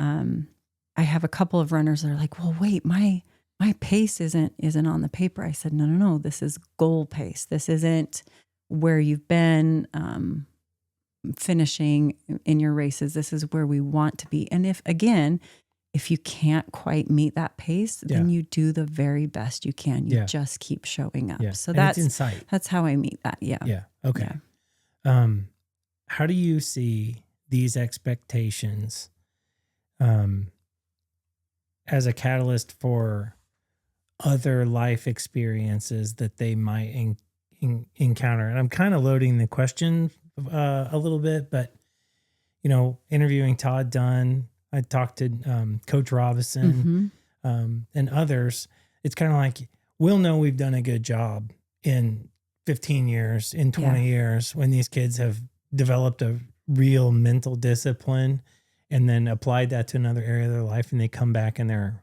I have a couple of runners that are like, well, wait, my pace isn't on the paper. I said, no, this is goal pace. This isn't where you've been finishing in your races. This is where we want to be. And if you can't quite meet that pace, then you do the very best you can. You just keep showing up. Yeah. So that's insight. That's how I meet that. Yeah. Yeah. Okay. Yeah. How do you see these expectations as a catalyst for other life experiences that they might encounter? And I'm kind of loading the question a little bit, but interviewing Todd Dunn, I talked to Coach Robinson and others. It's kind of like, we'll know we've done a good job in 15 years, in 20 years, when these kids have developed a real mental discipline and then applied that to another area of their life, and they come back and they're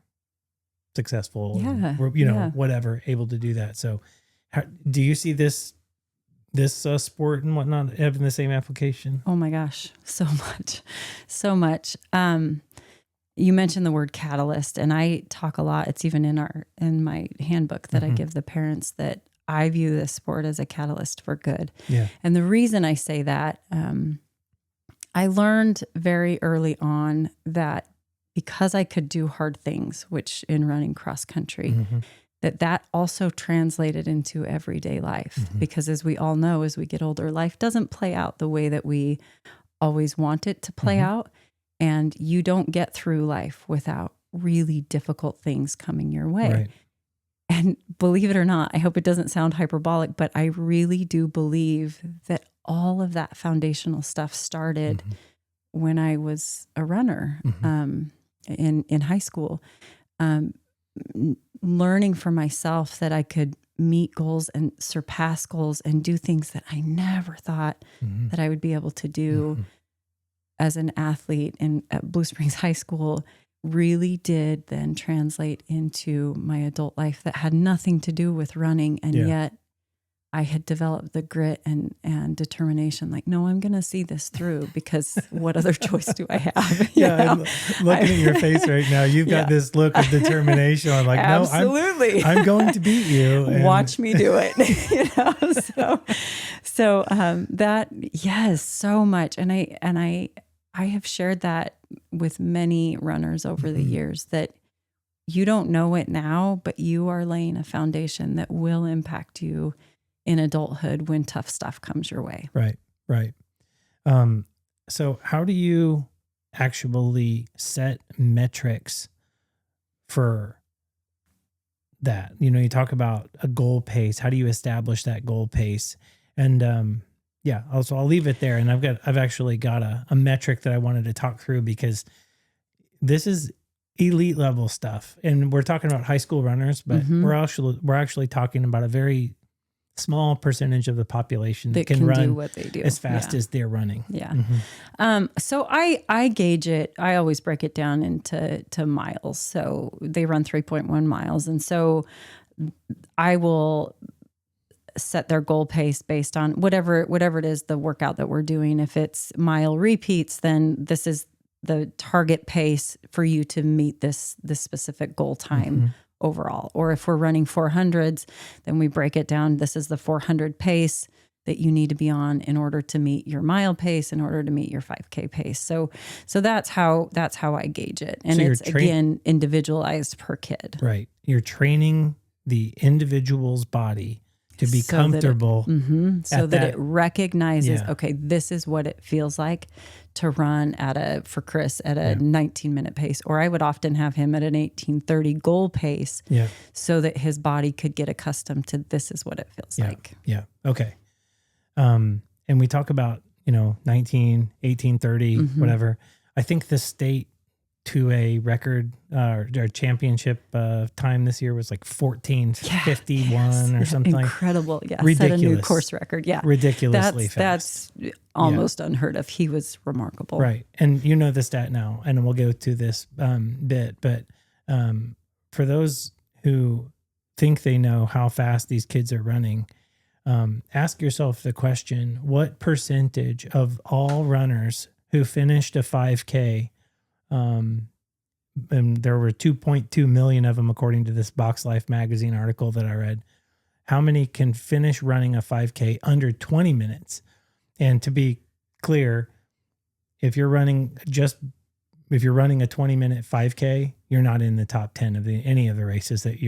successful, whatever, able to do that. So do you see this sport and whatnot having the same application? Oh my gosh, so much. You mentioned the word catalyst, and I talk a lot. It's even in my handbook that I give the parents, that I view this sport as a catalyst for good. Yeah. And the reason I say that, I learned very early on that because I could do hard things, which in running cross country, that also translated into everyday life. Because as we all know, as we get older, life doesn't play out the way that we always want it to play out. And you don't get through life without really difficult things coming your way. Right. And believe it or not, I hope it doesn't sound hyperbolic, but I really do believe that all of that foundational stuff started when I was a runner in high school. Learning for myself that I could meet goals and surpass goals and do things that I never thought that I would be able to do as an athlete at Blue Springs High School really did then translate into my adult life that had nothing to do with running. And yet I had developed the grit and determination, like, no, I'm going to see this through, because what other choice do I have? I'm looking at your face right now. You've got this look of determination. I'm like, absolutely. No, I'm going to beat you. And watch me do it. So that, yes, so much. And I have shared that with many runners over the years, that you don't know it now, but you are laying a foundation that will impact you in adulthood when tough stuff comes your way. Right. So how do you actually set metrics for that? You talk about a goal pace. How do you establish that goal pace? And I'll leave it there. And I've actually got a metric that I wanted to talk through, because this is elite level stuff. And we're talking about high school runners, but we're actually talking about a very small percentage of the population that can run do what they do as fast as they're running. Yeah. So I gauge it. I always break it down into miles. So they run 3.1 miles. And so I will set their goal pace based on whatever it is, the workout that we're doing. If it's mile repeats, then this is the target pace for you to meet this specific goal time overall. Or if we're running 400s, then we break it down. This is the 400 pace that you need to be on in order to meet your mile pace, in order to meet your 5K pace. So that's how I gauge it. And so it's again individualized per kid. Right. You're training the individual's body to be comfortable. So that it recognizes, Yeah. okay, this is what it feels like to run for Chris at a 19-minute pace. Or I would often have him at an 18:30 goal pace so that his body could get accustomed to this is what it feels like. Yeah. Okay. And we talk about, 19, 18:30, whatever. I think the state to a record or championship time this year was like 14:51 or something. Incredible. Yeah. Ridiculous. Set a new course record. Yeah. Ridiculously fast. That's almost unheard of. He was remarkable. Right. And you know the stat now, and we'll go to this bit, but for those who think they know how fast these kids are running, ask yourself the question, what percentage of all runners who finished a 5K, and there were 2.2 million of them, according to this Box Life magazine article that I read, how many can finish running a 5K under 20 minutes? And to be clear, if you're running a 20-minute 5K, you're not in the top 10 of any of the races that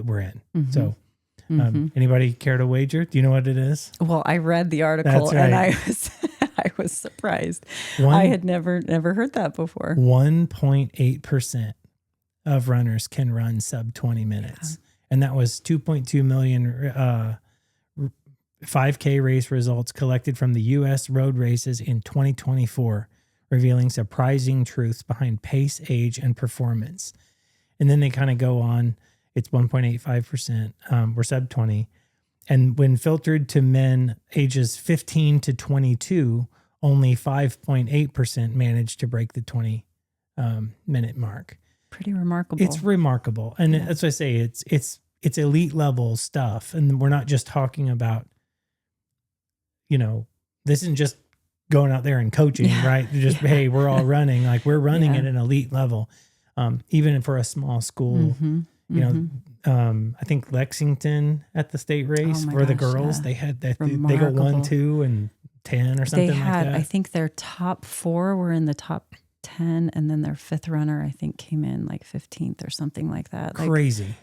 we're in. So anybody care to wager? Do you know what it is? Well, I read the article and I was surprised. I had never heard that before. 1.8% of runners can run sub 20 minutes. And that was 2.2 million 5K race results collected from the U.S. road races in 2024, revealing surprising truths behind pace, age, and performance. And then they kind of go on. It's 1.85%. We're sub 20. And when filtered to men ages 15 to 22, only 5.8% managed to break the 20-minute mark. Pretty remarkable. It's remarkable. And that's what I say. It's elite level stuff. And we're not just talking about, this isn't just going out there and coaching, right? Just, hey, we're all running. Like we're running at an elite level. Even for a small school, I think Lexington at the state race for the girls, they had that they go 1, 2, and 10 or something like that. I think their top 4 were in the top 10, and then their 5th runner, I think, came in like 15th or something like that. Crazy.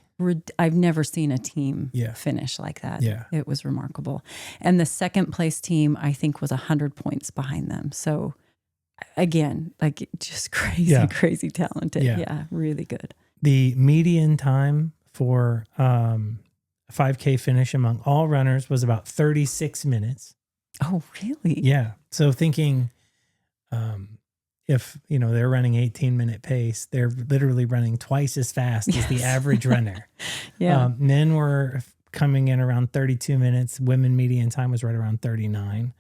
I've never seen a team finish like that. Yeah. It was remarkable. And the second place team, I think, was 100 points behind them. So again, like just crazy talented. Yeah, really good. The median time for 5K finish among all runners was about 36 minutes. Oh, really? Yeah. So thinking if, they're running 18-minute pace, they're literally running twice as fast as the average runner. Men were coming in around 32 minutes. Women median time was right around 39.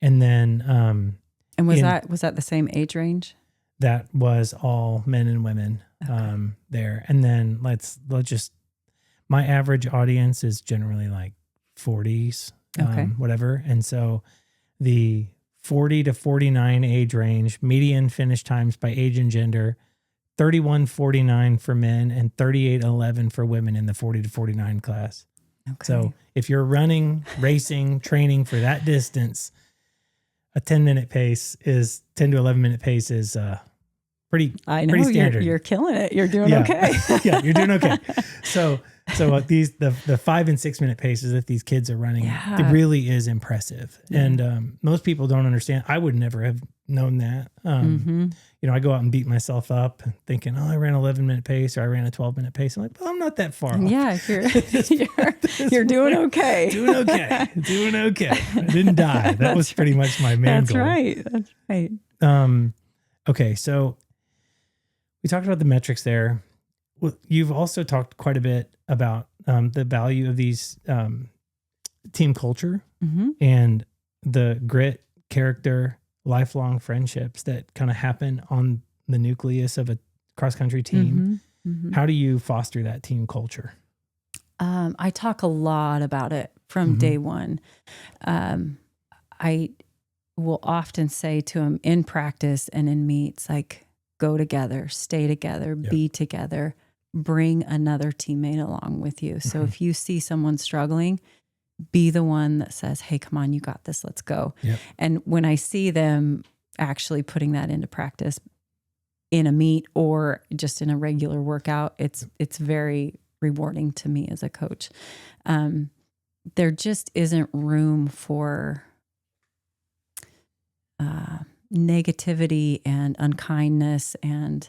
And then... and was that the same age range? That was all men and women there. And then let's just, my average audience is generally like 40s, whatever. And so the 40 to 49 age range, median finish times by age and gender, 31:49 for men and 38:11 for women in the 40 to 49 class. Okay. So if you're running, racing, training for that distance, a 10 to 11 minute pace is pretty standard. You're killing it. You're doing okay. Yeah, you're doing okay. So the 5 and 6 minute paces that these kids are running, it really is impressive. And most people don't understand. I would never have known that. I go out and beat myself up thinking, I ran 11-minute pace or I ran a 12-minute pace. I'm like, well, I'm not that far off. Yeah, you're doing okay. Doing okay. I didn't die. That was pretty much my main goal. That's right. Okay, so we talked about the metrics there. Well, you've also talked quite a bit about the value of these team culture and the grit, character, lifelong friendships that kind of happen on the nucleus of a cross-country team. How do you foster that team culture? I talk a lot about it from day one. I will often say to them in practice and in meets, like, go together, stay together, be together, bring another teammate along with you. So if you see someone struggling, be the one that says, hey, come on, you got this, let's go. And when I see them actually putting that into practice in a meet or just in a regular workout, it's very rewarding to me as a coach. there just isn't room for negativity and unkindness, and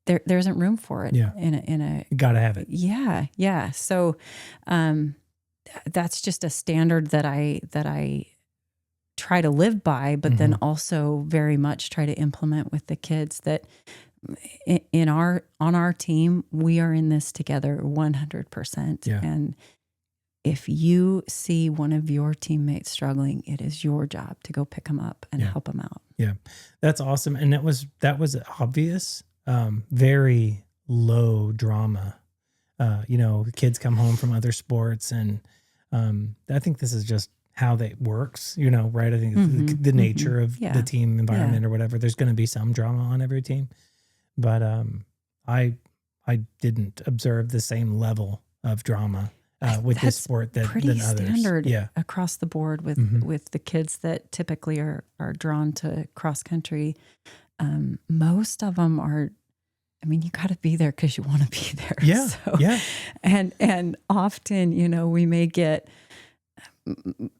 there isn't room for it. Yeah. In a You gotta have it. Yeah. So that's just a standard that I try to live by, but then also very much try to implement with the kids, that on our team, we are in this together 100%. Yeah. And if you see one of your teammates struggling, it is your job to go pick them up and help them out. Yeah. That's awesome. And that was obvious, very low drama. Kids come home from other sports, and I think this is just how that works, right? I think the nature of the team environment or whatever, there's going to be some drama on every team, but I didn't observe the same level of drama with this sport than others. Standard across the board with the kids that typically are drawn to cross country. Most of them are, you got to be there because you want to be there. Yeah. So, and often, we may get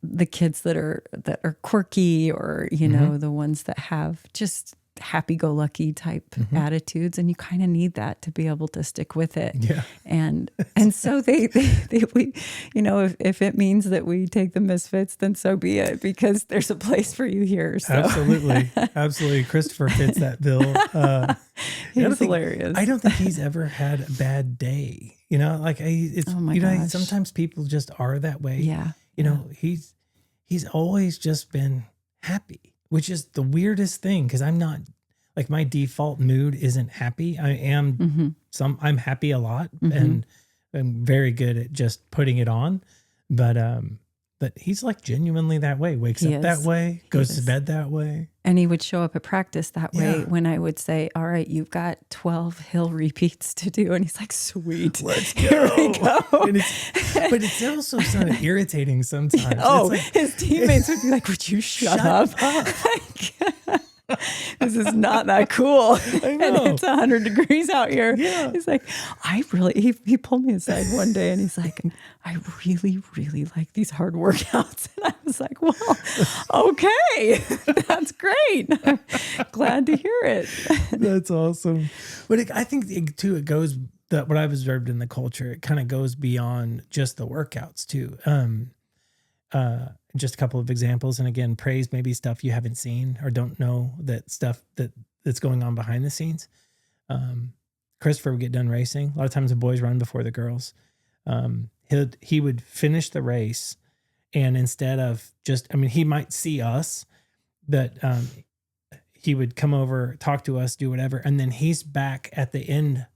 the kids that are quirky, or, the ones that have just happy-go-lucky type attitudes, and you kind of need that to be able to stick with it. Yeah. And so we, if it means that we take the misfits, then so be it, because there's a place for you here. So. Absolutely. Christopher fits that bill. He's hilarious. I don't think he's ever had a bad day. Gosh. Sometimes people just are that way. Yeah. He's always just been happy, which is the weirdest thing, because I'm not, my default mood isn't happy. I am I'm happy a lot, and I'm very good at just putting it on. But he's genuinely that way. Wakes up that way, goes to bed that way. And he would show up at practice that way when I would say, all right, you've got 12 hill repeats to do. And he's like, sweet. Let's go. Here we go. But it's also sort of irritating sometimes. His teammates would be like, would you shut up? This is not that cool. I know. And it's 100 degrees out here. Yeah. He's like, he pulled me aside one day and he's like, I really, really like these hard workouts. And I was like, well, okay, that's great. Glad to hear it. That's awesome. But I think it goes, that what I've observed in the culture, it kind of goes beyond just the workouts too. Just a couple of examples. And again, praise maybe stuff you haven't seen or don't know, that stuff that's going on behind the scenes. Christopher would get done racing. A lot of times the boys run before the girls. He would finish the race, and instead of he might see us, but he would come over, talk to us, do whatever. And then he's back at the end,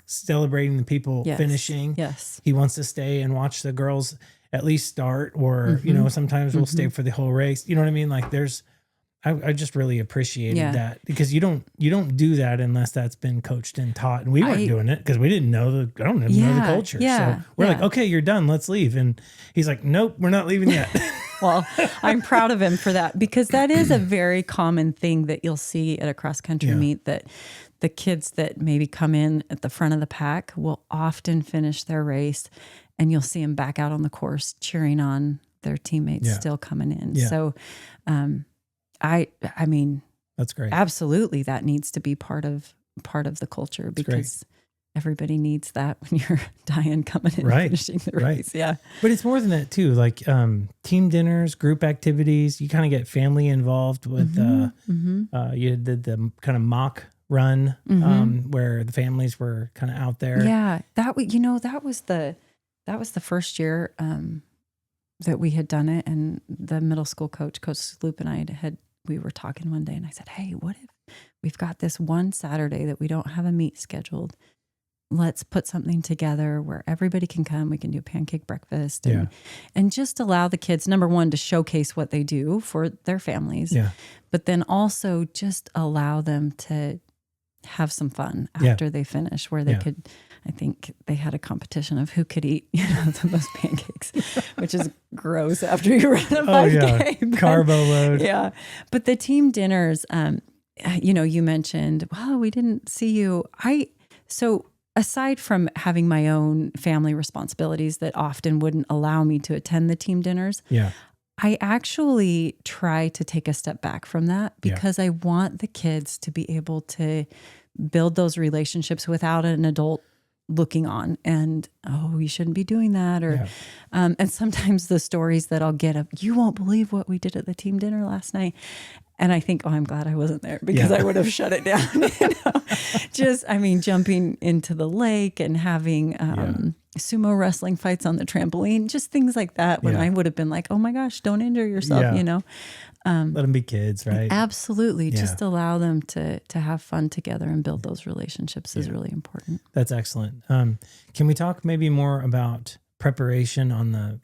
celebrating the people finishing. Yes. He wants to stay and watch the girls at least start, or, sometimes we'll stay for the whole race. You know what I mean? I just really appreciated that, because you don't do that unless that's been coached and taught. And we weren't doing it because we didn't know I don't even know the culture. Yeah, so we're like, okay, you're done. Let's leave. And he's like, nope, we're not leaving yet. Well, I'm proud of him for that, because that is a very common thing that you'll see at a cross country meet, that the kids that maybe come in at the front of the pack will often finish their race, and you'll see them back out on the course cheering on their teammates still coming in. Yeah. So, I mean, that's great. Absolutely, that needs to be part of the culture, because everybody needs that when you're dying coming in and finishing the race. Yeah. But it's more than that too. Team dinners, group activities, you kind of get family involved with, you did the kind of mock run, where the families were kind of out there. Yeah. That was the first year, that we had done it. And the middle school coach, Coach Sloop, and we were talking one day, and I said, hey, what if we've got this one Saturday that we don't have a meet scheduled? Let's put something together where everybody can come. We can do pancake breakfast and just allow the kids, number one, to showcase what they do for their families, but then also just allow them to have some fun after they finish, where they could, I think they had a competition of who could eat, the most pancakes, which is gross after you run a 5K. Carbo load. Yeah. But the team dinners, you mentioned, well, we didn't see you. So aside from having my own family responsibilities that often wouldn't allow me to attend the team dinners, Yeah. I actually try to take a step back from that because I want the kids to be able to build those relationships without an adult looking on and, oh, you shouldn't be doing that. Or, and sometimes the stories that I'll get of, you won't believe what we did at the team dinner last night. And I think, oh, I'm glad I wasn't there because I would have shut it down. Just, I mean, jumping into the lake and having sumo wrestling fights on the trampoline, just things like that. When I would have been like, oh my gosh, don't injure yourself, you know? Let them be kids, right? Absolutely. Yeah. Just allow them to have fun together and build those relationships is really important. That's excellent. Can we talk maybe more about preparation on the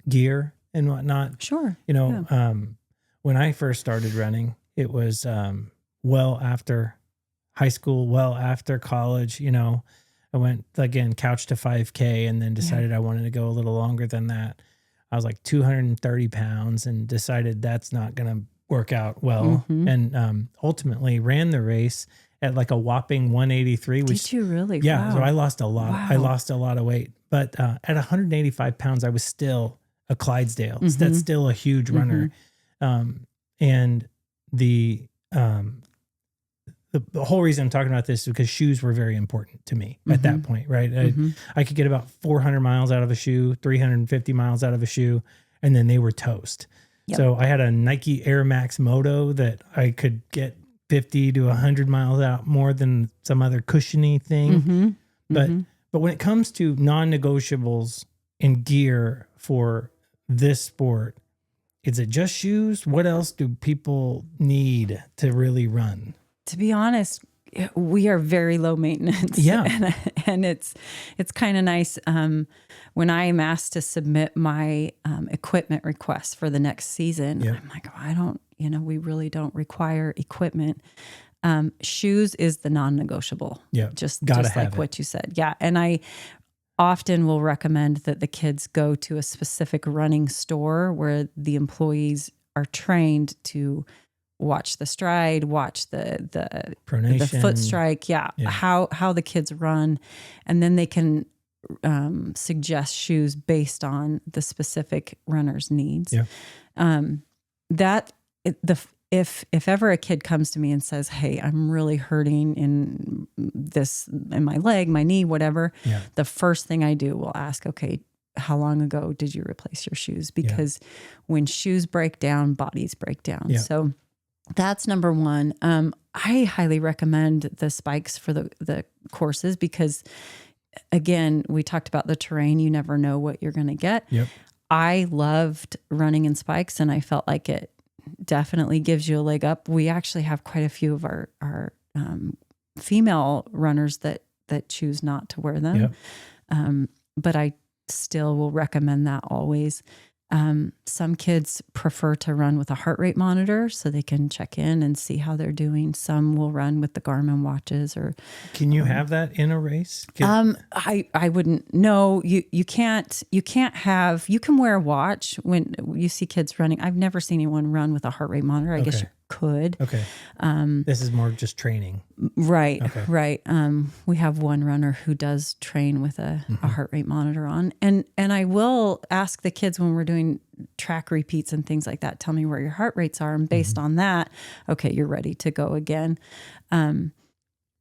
gear and whatnot? Sure. You know, when I first started running, it was well after high school, well after college. You know, I went again couch to 5K and then decided I wanted to go a little longer than that. I was like 230 pounds and decided that's not going to work out well. And ultimately ran the race at like a whopping 183. Which, did you really? Yeah. Wow. So I lost a lot. Wow. I lost a lot of weight, but at 185 pounds, I was still a Clydesdale. That's still a huge runner. And the whole reason I'm talking about this is because shoes were very important to me at that point, right? I could get about 400 miles out of a shoe, 350 miles out of a shoe, and then they were toast. So I had a Nike Air Max Moto that I could get 50 to 100 miles out more than some other cushiony thing. But when it comes to non-negotiables in gear for this sport, is it just shoes? What else do people need to really run? To be honest, we are very low maintenance. Yeah. And it's kind of nice. When I am asked to submit my equipment request for the next season, I'm like, oh, we really don't require equipment. Shoes is the non-negotiable. Yeah. Just like what you said. Yeah. And I often will recommend that the kids go to a specific running store where the employees are trained to watch the stride, watch the pronation, the foot strike, how the kids run, and then they can suggest shoes based on the specific runner's needs. If ever a kid comes to me and says, hey, I'm really hurting in my leg, my knee, whatever, the first thing I do will ask, okay, how long ago did you replace your shoes? Because when shoes break down, bodies break down. So that's number one. I highly recommend the spikes for the courses because, again, we talked about the terrain. You never know what you're going to get. I loved running in spikes, and I felt like it definitely gives you a leg up. We actually have quite a few of our female runners that choose not to wear them. But I still will recommend that always. Some kids prefer to run with a heart rate monitor so they can check in and see how they're doing. Some will run with the Garmin watches. Or can you have that in a race? I wouldn't. No, you can't have. You can wear a watch when you see kids running. I've never seen anyone run with a heart rate monitor. I guess you could. Okay. This is more just training. Right. Okay. Right. We have one runner who does train with a heart rate monitor on. And I will ask the kids when we're doing track repeats and things like that, tell me where your heart rates are. And based on that, okay, you're ready to go again.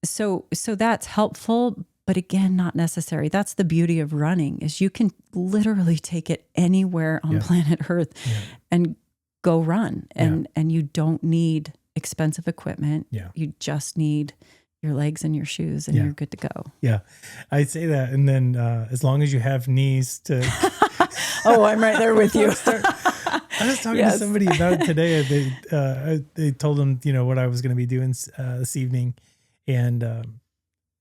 So that's helpful, but again, not necessary. That's the beauty of running is you can literally take it anywhere on planet Earth and go run. And you don't need expensive equipment. You just need your legs and your shoes and you're good to go. Yeah. I say that. And then as long as you have knees to... Oh, I'm right there with you. I was talking to somebody about it today. They told them, what I was going to be doing this evening. And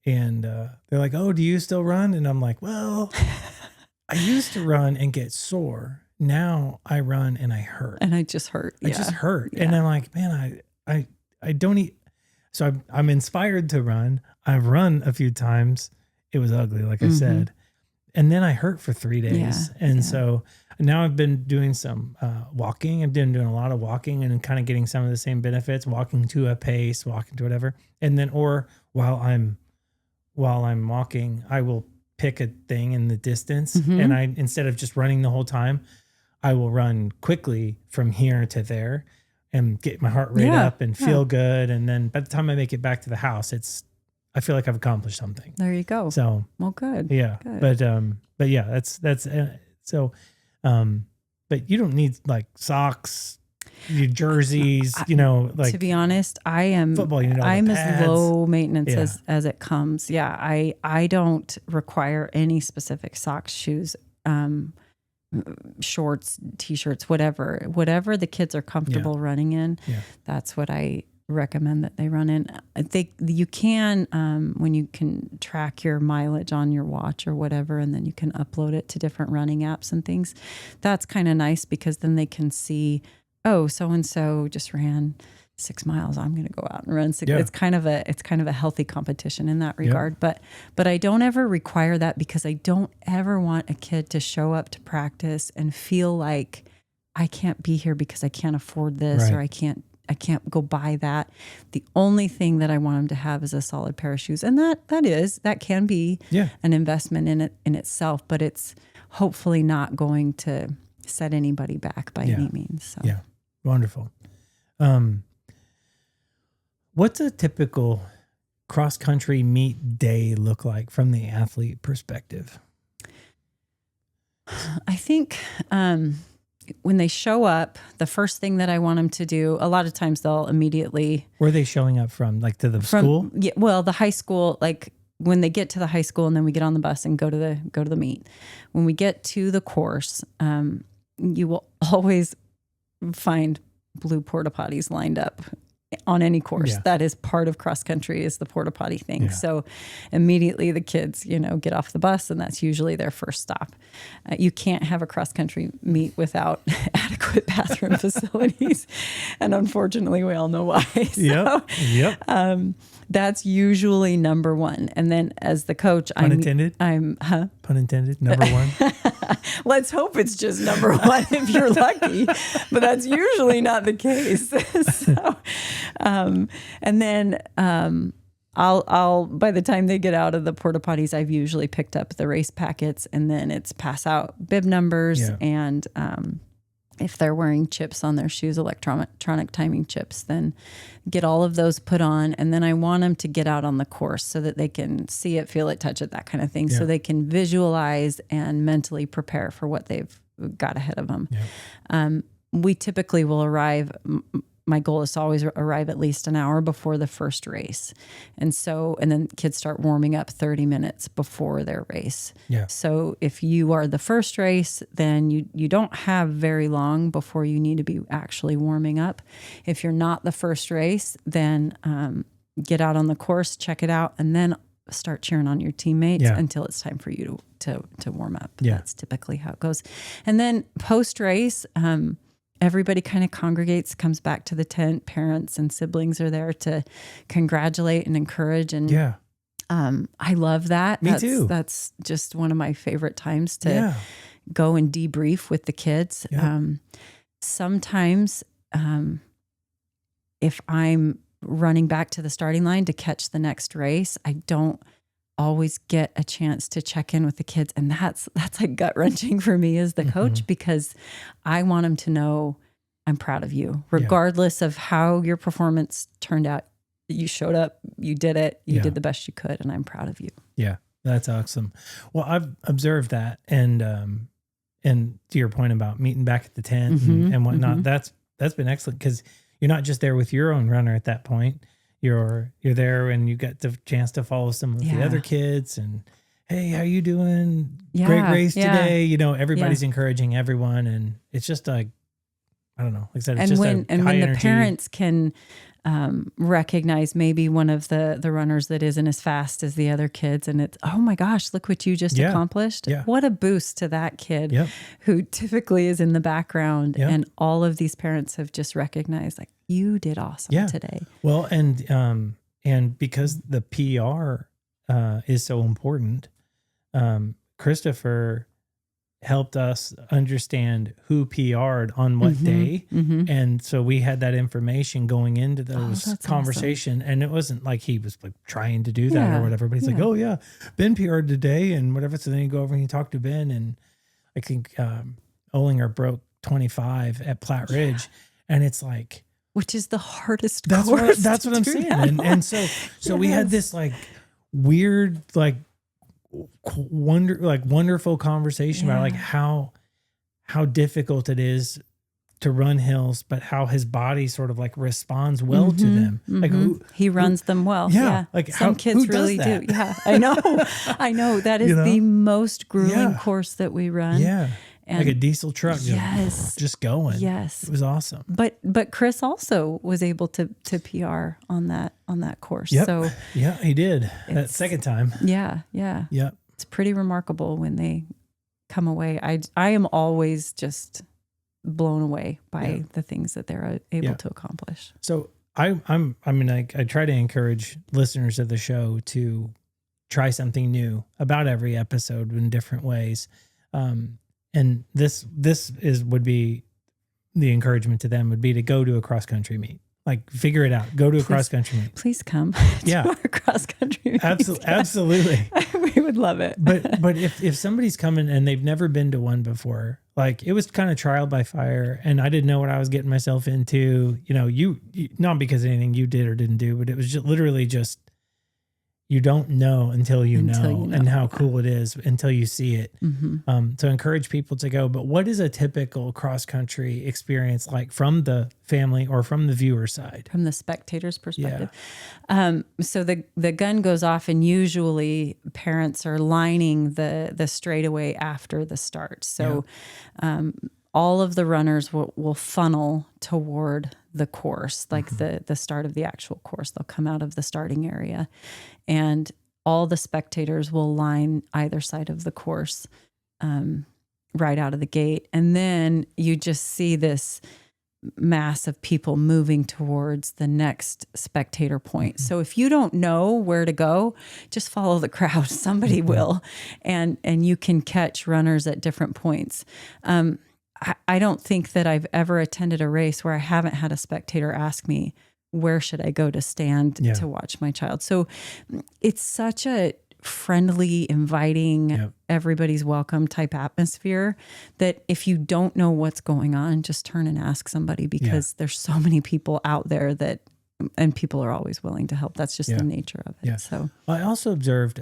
they're like, oh, do you still run? And I'm like, well, I used to run and get sore. Now I run and I hurt. And I just hurt. I just hurt. Yeah. And I'm like, man, I don't eat. So I'm inspired to run. I've run a few times. It was ugly, like I said. And then I hurt for 3 days. So now I've been doing some walking. I've been doing a lot of walking and kind of getting some of the same benefits, walking to a pace, walking to whatever. And then, or while I'm while I'm walking, I will pick a thing in the distance, and instead of just running the whole time, I will run quickly from here to there and get my heart rate up and feel good. And then by the time I make it back to the house, I feel like I've accomplished something. There you go. So, well, good. Yeah. Good. But yeah, that's so, but you don't need like socks, your jerseys, like to be honest, I am football. I'm as low maintenance as it comes. Yeah. I don't require any specific socks, shoes, shorts, t-shirts, whatever the kids are comfortable running in. That's what I recommend that they run in. I think you can, when you can track your mileage on your watch or whatever, and then you can upload it to different running apps and things. That's kind of nice because then they can see, oh, so-and-so just ran 6 miles. I'm going to go out and run 6. It's kind of a healthy competition in that regard. But I don't ever require that because I don't ever want a kid to show up to practice and feel like I can't be here because I can't afford this or I can't go buy that. The only thing that I want them to have is a solid pair of shoes. And that can be an investment in itself, but it's hopefully not going to set anybody back by any means. So. Yeah. Wonderful. What's a typical cross-country meet day look like from the athlete perspective? I think when they show up, the first thing that I want them to do, a lot of times they'll immediately... Where are they showing up from? Like to the school? Yeah, well, the high school, like when they get to the high school and then we get on the bus and go to the meet. When we get to the course, you will always find blue porta potties lined up on any course. That is part of cross country, is the porta potty thing. So immediately the kids, get off the bus, and that's usually their first stop. You can't have a cross country meet without adequate bathroom facilities. And unfortunately we all know why. So, that's usually number one. And then as the coach, Pun intended? Pun intended, number one. Let's hope it's just number one if you're lucky, but that's usually not the case. So, and then I'll by the time they get out of the porta potties, I've usually picked up the race packets, and then it's pass out bib numbers and if they're wearing chips on their shoes, electronic timing chips, then get all of those put on. And then I want them to get out on the course so that they can see it, feel it, touch it, that kind of thing. So they can visualize and mentally prepare for what they've got ahead of them. We typically will arrive. My goal is to always arrive at least an hour before the first race. And then kids start warming up 30 minutes before their race. So if you are the first race, then you don't have very long before you need to be actually warming up. If you're not the first race, then get out on the course, check it out, and then start cheering on your teammates until it's time for you to warm up. That's typically how it goes. And then post-race, everybody kind of congregates, comes back to the tent. Parents and siblings are there to congratulate and encourage. And I love that. Me too. That's just one of my favorite times to go and debrief with the kids. Sometimes if I'm running back to the starting line to catch the next race, I don't always get a chance to check in with the kids. And that's like gut wrenching for me as the coach, because I want them to know I'm proud of you, regardless of how your performance turned out. You showed up, you did it, you did the best you could, and I'm proud of you. Yeah. That's awesome. Well, I've observed that. And to your point about meeting back at the tent and whatnot, that's been excellent, because you're not just there with your own runner at that point. You're there and you get the chance to follow some of the other kids and, hey, how you doing? Great race today. Everybody's encouraging everyone, and it's just like, I don't know. Like I said, it's when the parents can recognize maybe one of the runners that isn't as fast as the other kids, and it's, oh my gosh, look what you just accomplished. What a boost to that kid who typically is in the background, and all of these parents have just recognized, like, you did awesome today. Well, and because the PR is so important, Christopher helped us understand who PR'd on what day. And so we had that information going into those that's conversation. And it wasn't like he was like trying to do that Yeah, or whatever, but he's like, oh yeah, Ben PR'd today and whatever. So then you go over and you talk to Ben, and I think Olinger broke 25 at Platte Ridge. And it's like, which is the hardest that's course. That's what I'm saying. And so we had this like weird, like wonderful conversation about like how difficult it is to run hills, but how his body sort of like responds well to them. Like he runs them well. Yeah. Like some kids really do. Yeah, I know. I know that is the most grueling course that we run. Yeah. And like a diesel truck. Just going. Yes. It was awesome. But Chris also was able to PR on that course. Yep. So yeah, he did that second time. Yeah. Yep. It's pretty remarkable when they come away. I am always just blown away by the things that they're able to accomplish. So I try to encourage listeners of the show to try something new about every episode in different ways. And this would be the encouragement to them would be to go to a cross country meet. Like figure it out. Go to a cross country meet. Please come. Yeah. To our cross country meet. Absolutely. We would love it. But if somebody's coming and they've never been to one before, like it was kind of trial by fire, and I didn't know what I was getting myself into. You know, you not because of anything you did or didn't do, but it was just literally just. You don't know until you know, and how cool it is until you see it. So encourage people to go. But what is a typical cross-country experience like from the family or from the viewer side? From the spectator's perspective. So the gun goes off, and usually parents are lining the straightaway after the start. So all of the runners will funnel toward the course, like the start of the actual course. They'll come out of the starting area, and all the spectators will line either side of the course right out of the gate. And then you just see this mass of people moving towards the next spectator point. So if you don't know where to go, just follow the crowd. Somebody will, and you can catch runners at different points. I don't think that I've ever attended a race where I haven't had a spectator ask me, where should I go to stand to watch my child? So it's such a friendly, inviting, everybody's welcome type atmosphere that if you don't know what's going on, just turn and ask somebody, because there's so many people out there and people are always willing to help. That's just the nature of it. Yeah. So I also observed,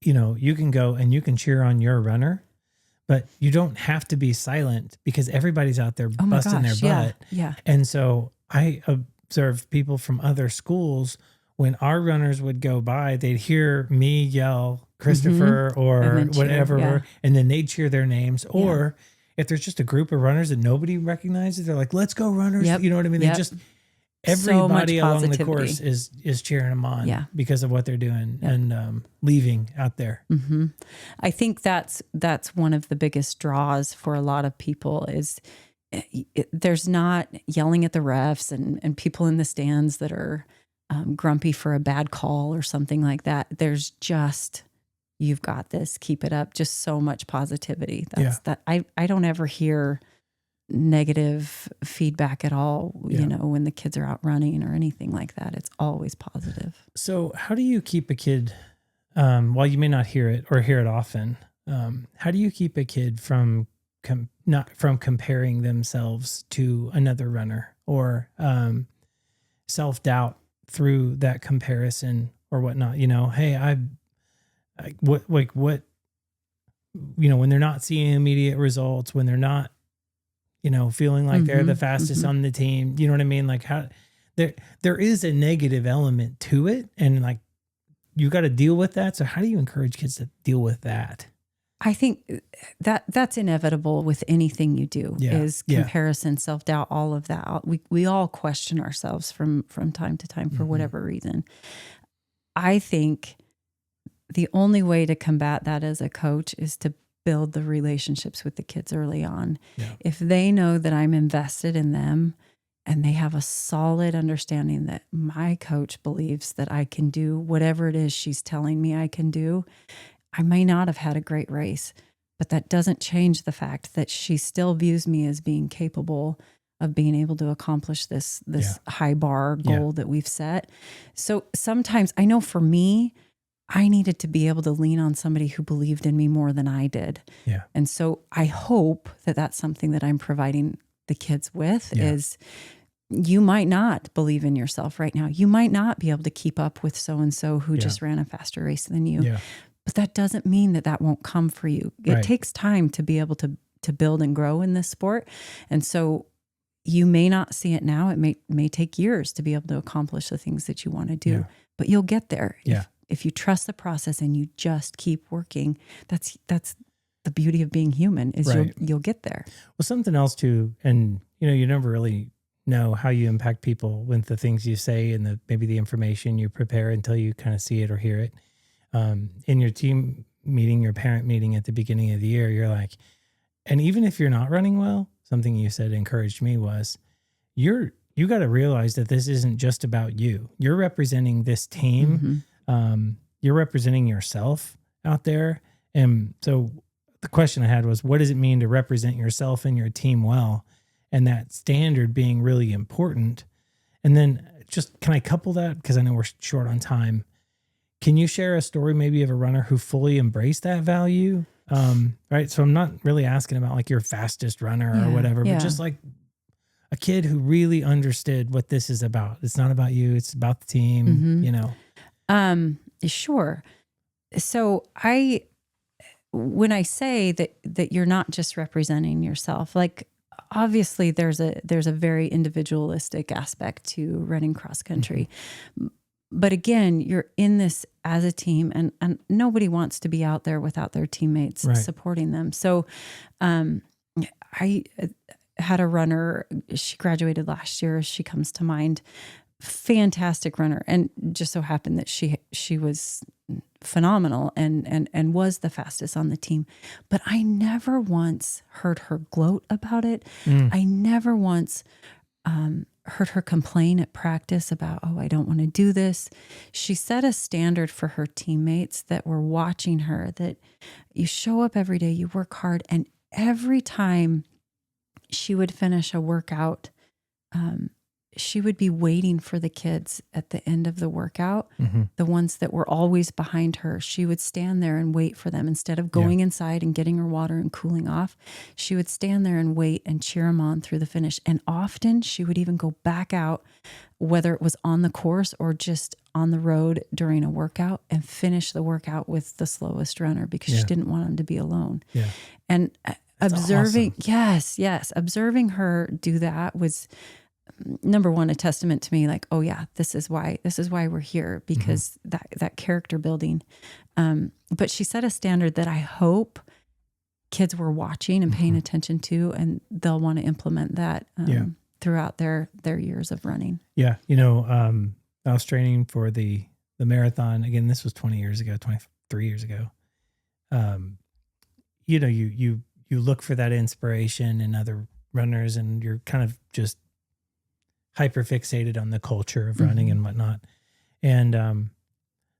you can go and you can cheer on your runner, but you don't have to be silent because everybody's out there busting their butt. Yeah. And so I observed people from other schools, when our runners would go by, they'd hear me yell Christopher or whatever, and then they'd cheer their names. Or if there's just a group of runners that nobody recognizes, they're like, let's go runners. You know what I mean? They just, everybody so along the course is cheering them on because of what they're doing and leaving out there. I think that's one of the biggest draws for a lot of people is there's not yelling at the refs and people in the stands that are grumpy for a bad call or something like that. There's just, you've got this, keep it up. Just so much positivity. I don't ever hear negative feedback at all, when the kids are out running or anything like that. It's always positive. So how do you keep a kid, while you may not hear it or hear it often, how do you keep a kid from not from comparing themselves to another runner or self-doubt through that comparison or whatnot? Hey, when they're not seeing immediate results, when they're not, feeling like they're the fastest on the team, you know what I mean? Like how there is a negative element to it, and like you got to deal with that. So how do you encourage kids to deal with that? I think that's inevitable with anything you do is comparison, self-doubt, all of that. We all question ourselves from time to time for whatever reason. I think the only way to combat that as a coach is to build the relationships with the kids early on. Yeah. If they know that I'm invested in them and they have a solid understanding that my coach believes that I can do whatever it is she's telling me I can do, I may not have had a great race, but that doesn't change the fact that she still views me as being capable of being able to accomplish this high bar goal that we've set. So sometimes I know for me, I needed to be able to lean on somebody who believed in me more than I did. Yeah. And so I hope that that's something that I'm providing the kids with is you might not believe in yourself right now. You might not be able to keep up with so-and-so who just ran a faster race than you. Yeah. But that doesn't mean that that won't come for you. It takes time to be able to build and grow in this sport. And so you may not see it now. It may take years to be able to accomplish the things that you want to do, but you'll get there. Yeah. If you trust the process and you just keep working, that's the beauty of being human is you'll get there. Well, something else too, and you never really know how you impact people with the things you say and maybe the information you prepare until you kind of see it or hear it. In your team meeting, your parent meeting at the beginning of the year, you're like, and even if you're not running well, something you said encouraged me was you got to realize that this isn't just about you. You're representing this team. You're representing yourself out there. And so the question I had was, what does it mean to represent yourself and your team well? And that standard being really important. And then just, can I couple that? Because I know we're short on time. Can you share a story maybe of a runner who fully embraced that value? Right. So I'm not really asking about like your fastest runner or whatever, but just like a kid who really understood what this is about. It's not about you. It's about the team, Sure. So when I say that you're not just representing yourself, like obviously there's a very individualistic aspect to running cross country. But again, you're in this as a team and nobody wants to be out there without their teammates supporting them. So I had a runner, she graduated last year, she comes to mind, fantastic runner. And just so happened that she was phenomenal and was the fastest on the team. But I never once heard her gloat about it. I never once heard her complain at practice about, oh, I don't want to do this. She set a standard for her teammates that were watching her, that you show up every day, you work hard. And every time she would finish a workout, she would be waiting for the kids at the end of the workout, the ones that were always behind her. She would stand there and wait for them. Instead of going inside and getting her water and cooling off, she would stand there and wait and cheer them on through the finish. And often she would even go back out, whether it was on the course or just on the road during a workout, and finish the workout with the slowest runner because she didn't want them to be alone. Yeah. And observing, awesome. Observing her do that was, number one, a testament to me, like, oh yeah, this is why we're here, because that character building. But she set a standard that I hope kids were watching and paying attention to, and they'll want to implement that throughout their years of running. Yeah. I was training for the marathon. Again, this was 23 years ago. You look for that inspiration in other runners, and you're kind of just hyper fixated on the culture of running and whatnot. And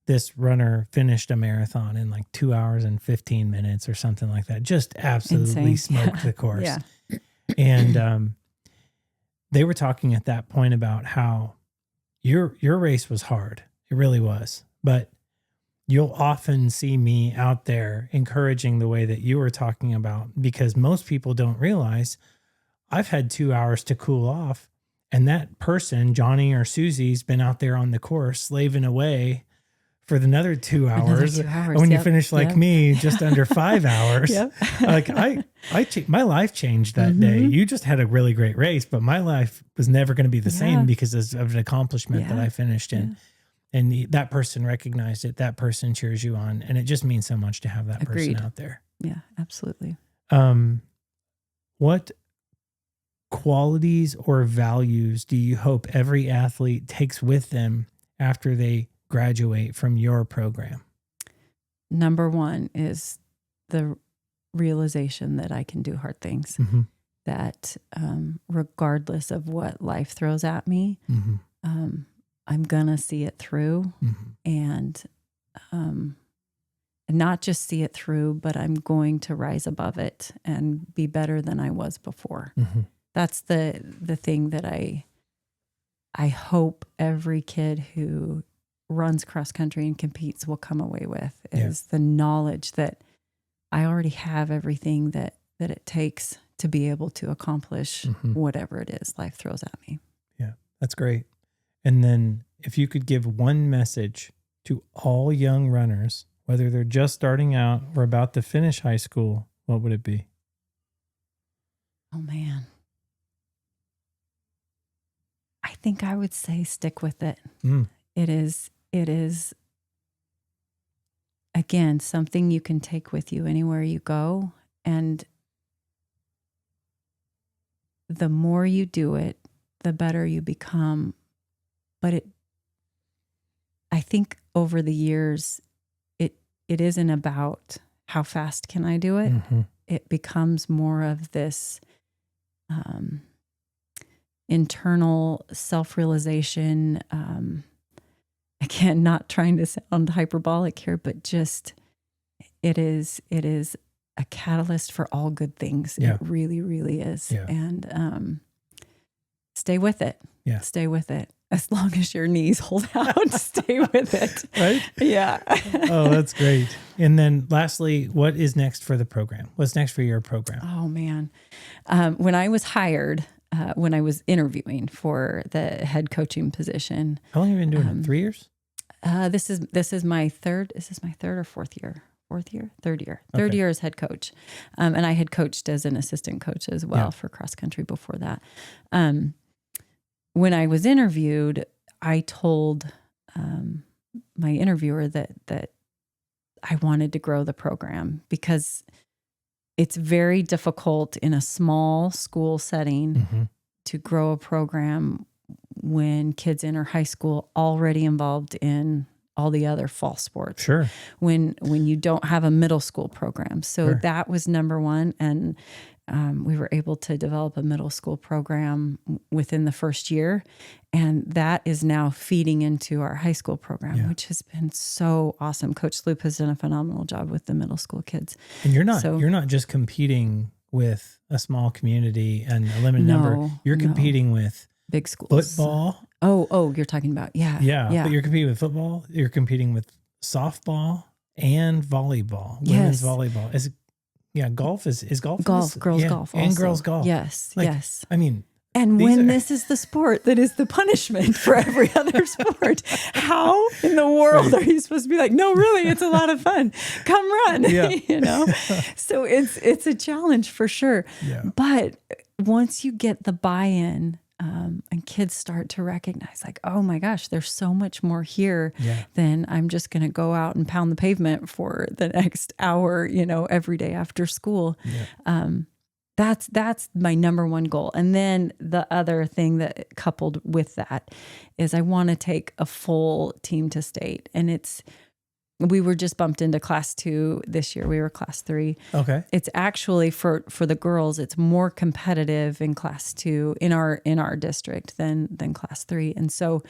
this runner finished a marathon in like 2 hours and 15 minutes or something like that. Just absolutely smoked the course. Yeah. And they were talking at that point about how your race was hard. It really was. But you'll often see me out there encouraging the way that you were talking about, because most people don't realize I've had 2 hours to cool off. And that person, Johnny or Susie's, been out there on the course slaving away for another 2 hours. And when you finish like me, just under 5 hours, like my life changed that day. You just had a really great race, but my life was never going to be the same because of an accomplishment that I finished in. And that person recognized it. That person cheers you on. And it just means so much to have that person out there. Yeah, absolutely. What qualities or values do you hope every athlete takes with them after they graduate from your program? Number one is the realization that I can do hard things, that regardless of what life throws at me, I'm going to see it through. And not just see it through, but I'm going to rise above it and be better than I was before. Mm-hmm. That's the thing that I hope every kid who runs cross country and competes will come away with, is the knowledge that I already have everything that it takes to be able to accomplish whatever it is life throws at me. Yeah, that's great. And then if you could give one message to all young runners, whether they're just starting out or about to finish high school, what would it be? Oh man. I think I would say stick with it. It is again something you can take with you anywhere you go, and the more you do it, the better you become. But I think over the years, it isn't about how fast can I do it. It becomes more of this internal self-realization. Again, not trying to sound hyperbolic here, but just it is a catalyst for all good things. Yeah. It really, really is. Yeah. And stay with it. Yeah. Stay with it. As long as your knees hold out, stay with it. Right? Yeah. Oh, that's great. And then lastly, what is next for the program? What's next for your program? Oh, man. When I was hired, when I was interviewing for the head coaching position. How long have you been doing it? 3 years? This is my third. Is this my third or fourth year? Third year. Third Okay. year as head coach. And I had coached as an assistant coach as well for cross country before that. When I was interviewed, I told my interviewer that I wanted to grow the program because it's very difficult in a small school setting to grow a program when kids enter high school already involved in all the other fall sports. Sure. When you don't have a middle school program. So that was number one. And we were able to develop a middle school program within the first year. And that is now feeding into our high school program, which has been so awesome. Coach Loop has done a phenomenal job with the middle school kids. And you're not just competing with a small community and a limited number. You're competing with big schools. Football. Oh, you're talking about, yeah. But you're competing with football. You're competing with softball and volleyball. Women's volleyball. Golf is golf. Golf, girls golf. And also. girls golf. Yes, yes. I mean, and when this is the sport that is the punishment for every other sport, how in the world are you supposed to be like, no, really, it's a lot of fun. Come run, So it's a challenge for sure. Yeah. But once you get the buy-in, and kids start to recognize like, oh my gosh, there's so much more here than I'm just going to go out and pound the pavement for the next hour, every day after school. Yeah. That's my number one goal. And then the other thing that coupled with that is I want to take a full team to state. And we were just bumped into class 2 this year. We were class 3. Okay. It's actually for the girls, it's more competitive in class 2 in our district than class 3. And so,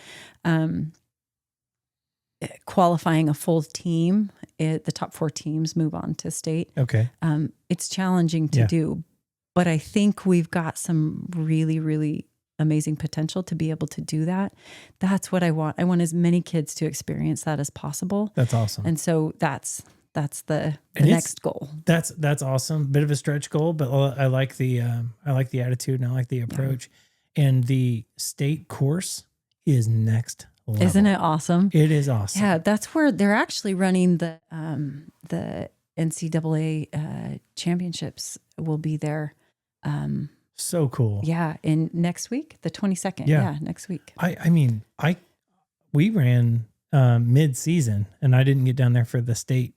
qualifying a full team, the top 4 teams move on to state. Okay. It's challenging to do, but I think we've got some really, really amazing potential to be able to do that. That's what I want. I want as many kids to experience that as possible. That's awesome. And so that's the next goal. That's awesome. Bit of a stretch goal, but I like the attitude and I like the approach. Yeah. And the state course is next level. Isn't it awesome? It is awesome. Yeah, that's where they're actually running the NCAA championships will be there. So cool. Yeah. In next week, the 22nd. Yeah. Next week. We ran mid-season and I didn't get down there for the state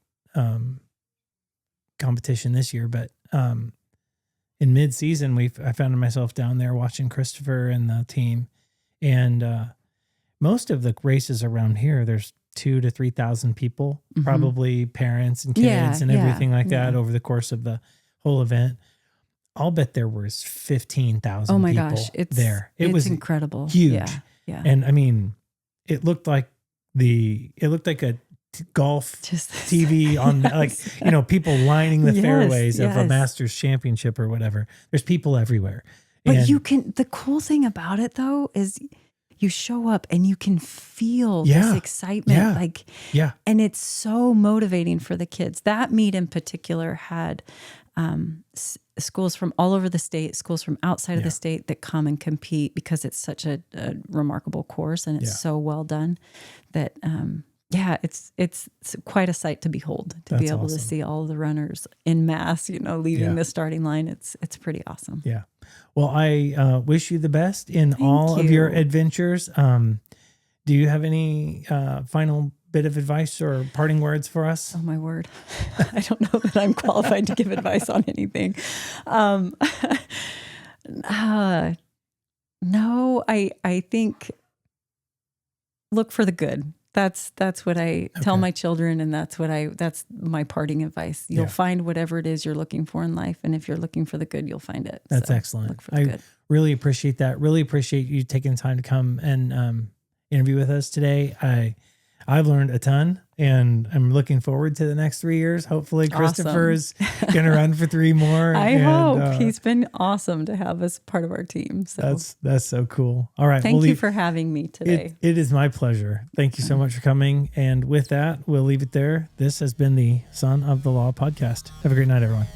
competition this year, but in mid-season, I found myself down there watching Christopher and the team. And most of the races around here, there's 2,000 to 3,000 people, probably parents and kids and everything like that over the course of the whole event. I'll bet there was 15,000 oh my people gosh, there. It was incredible. Huge. Yeah. And I mean, it looked like a golf Just TV on like, you know, people lining the Yes, fairways of a yes. Masters championship or whatever. There's people everywhere. But And the cool thing about it though is you show up and you can feel Yeah. this excitement. Yeah. Like, yeah, and it's so motivating for the kids. That meet in particular had schools from all over the state, schools from outside of the state that come and compete because it's such a remarkable course and it's so well done that, it's quite a sight to behold, to be That's able to awesome. see all the runners in mass, you know, leaving Yeah. the starting line. It's pretty awesome. Yeah. Well, I wish you the best in all of your you. adventures. Do you have any final bit of advice or parting words for us? Oh my word. I don't know that I'm qualified to give advice on anything. No, I think look for the good. That's what I tell my children, and that's my parting advice. You'll find whatever it is you're looking for in life, and if you're looking for the good, you'll find it. That's So excellent. Look for the good. Really appreciate that. Really appreciate you taking time to come and interview with us today. I've learned a ton, and I'm looking forward to the next 3 years. Hopefully Christopher is going to run for 3 more. I hope. He's been awesome to have as part of our team. So that's so cool. All right. thank you for having me today. It is my pleasure. Thank you so much for coming. And with that, we'll leave it there. This has been the Son of the Law podcast. Have a great night, everyone.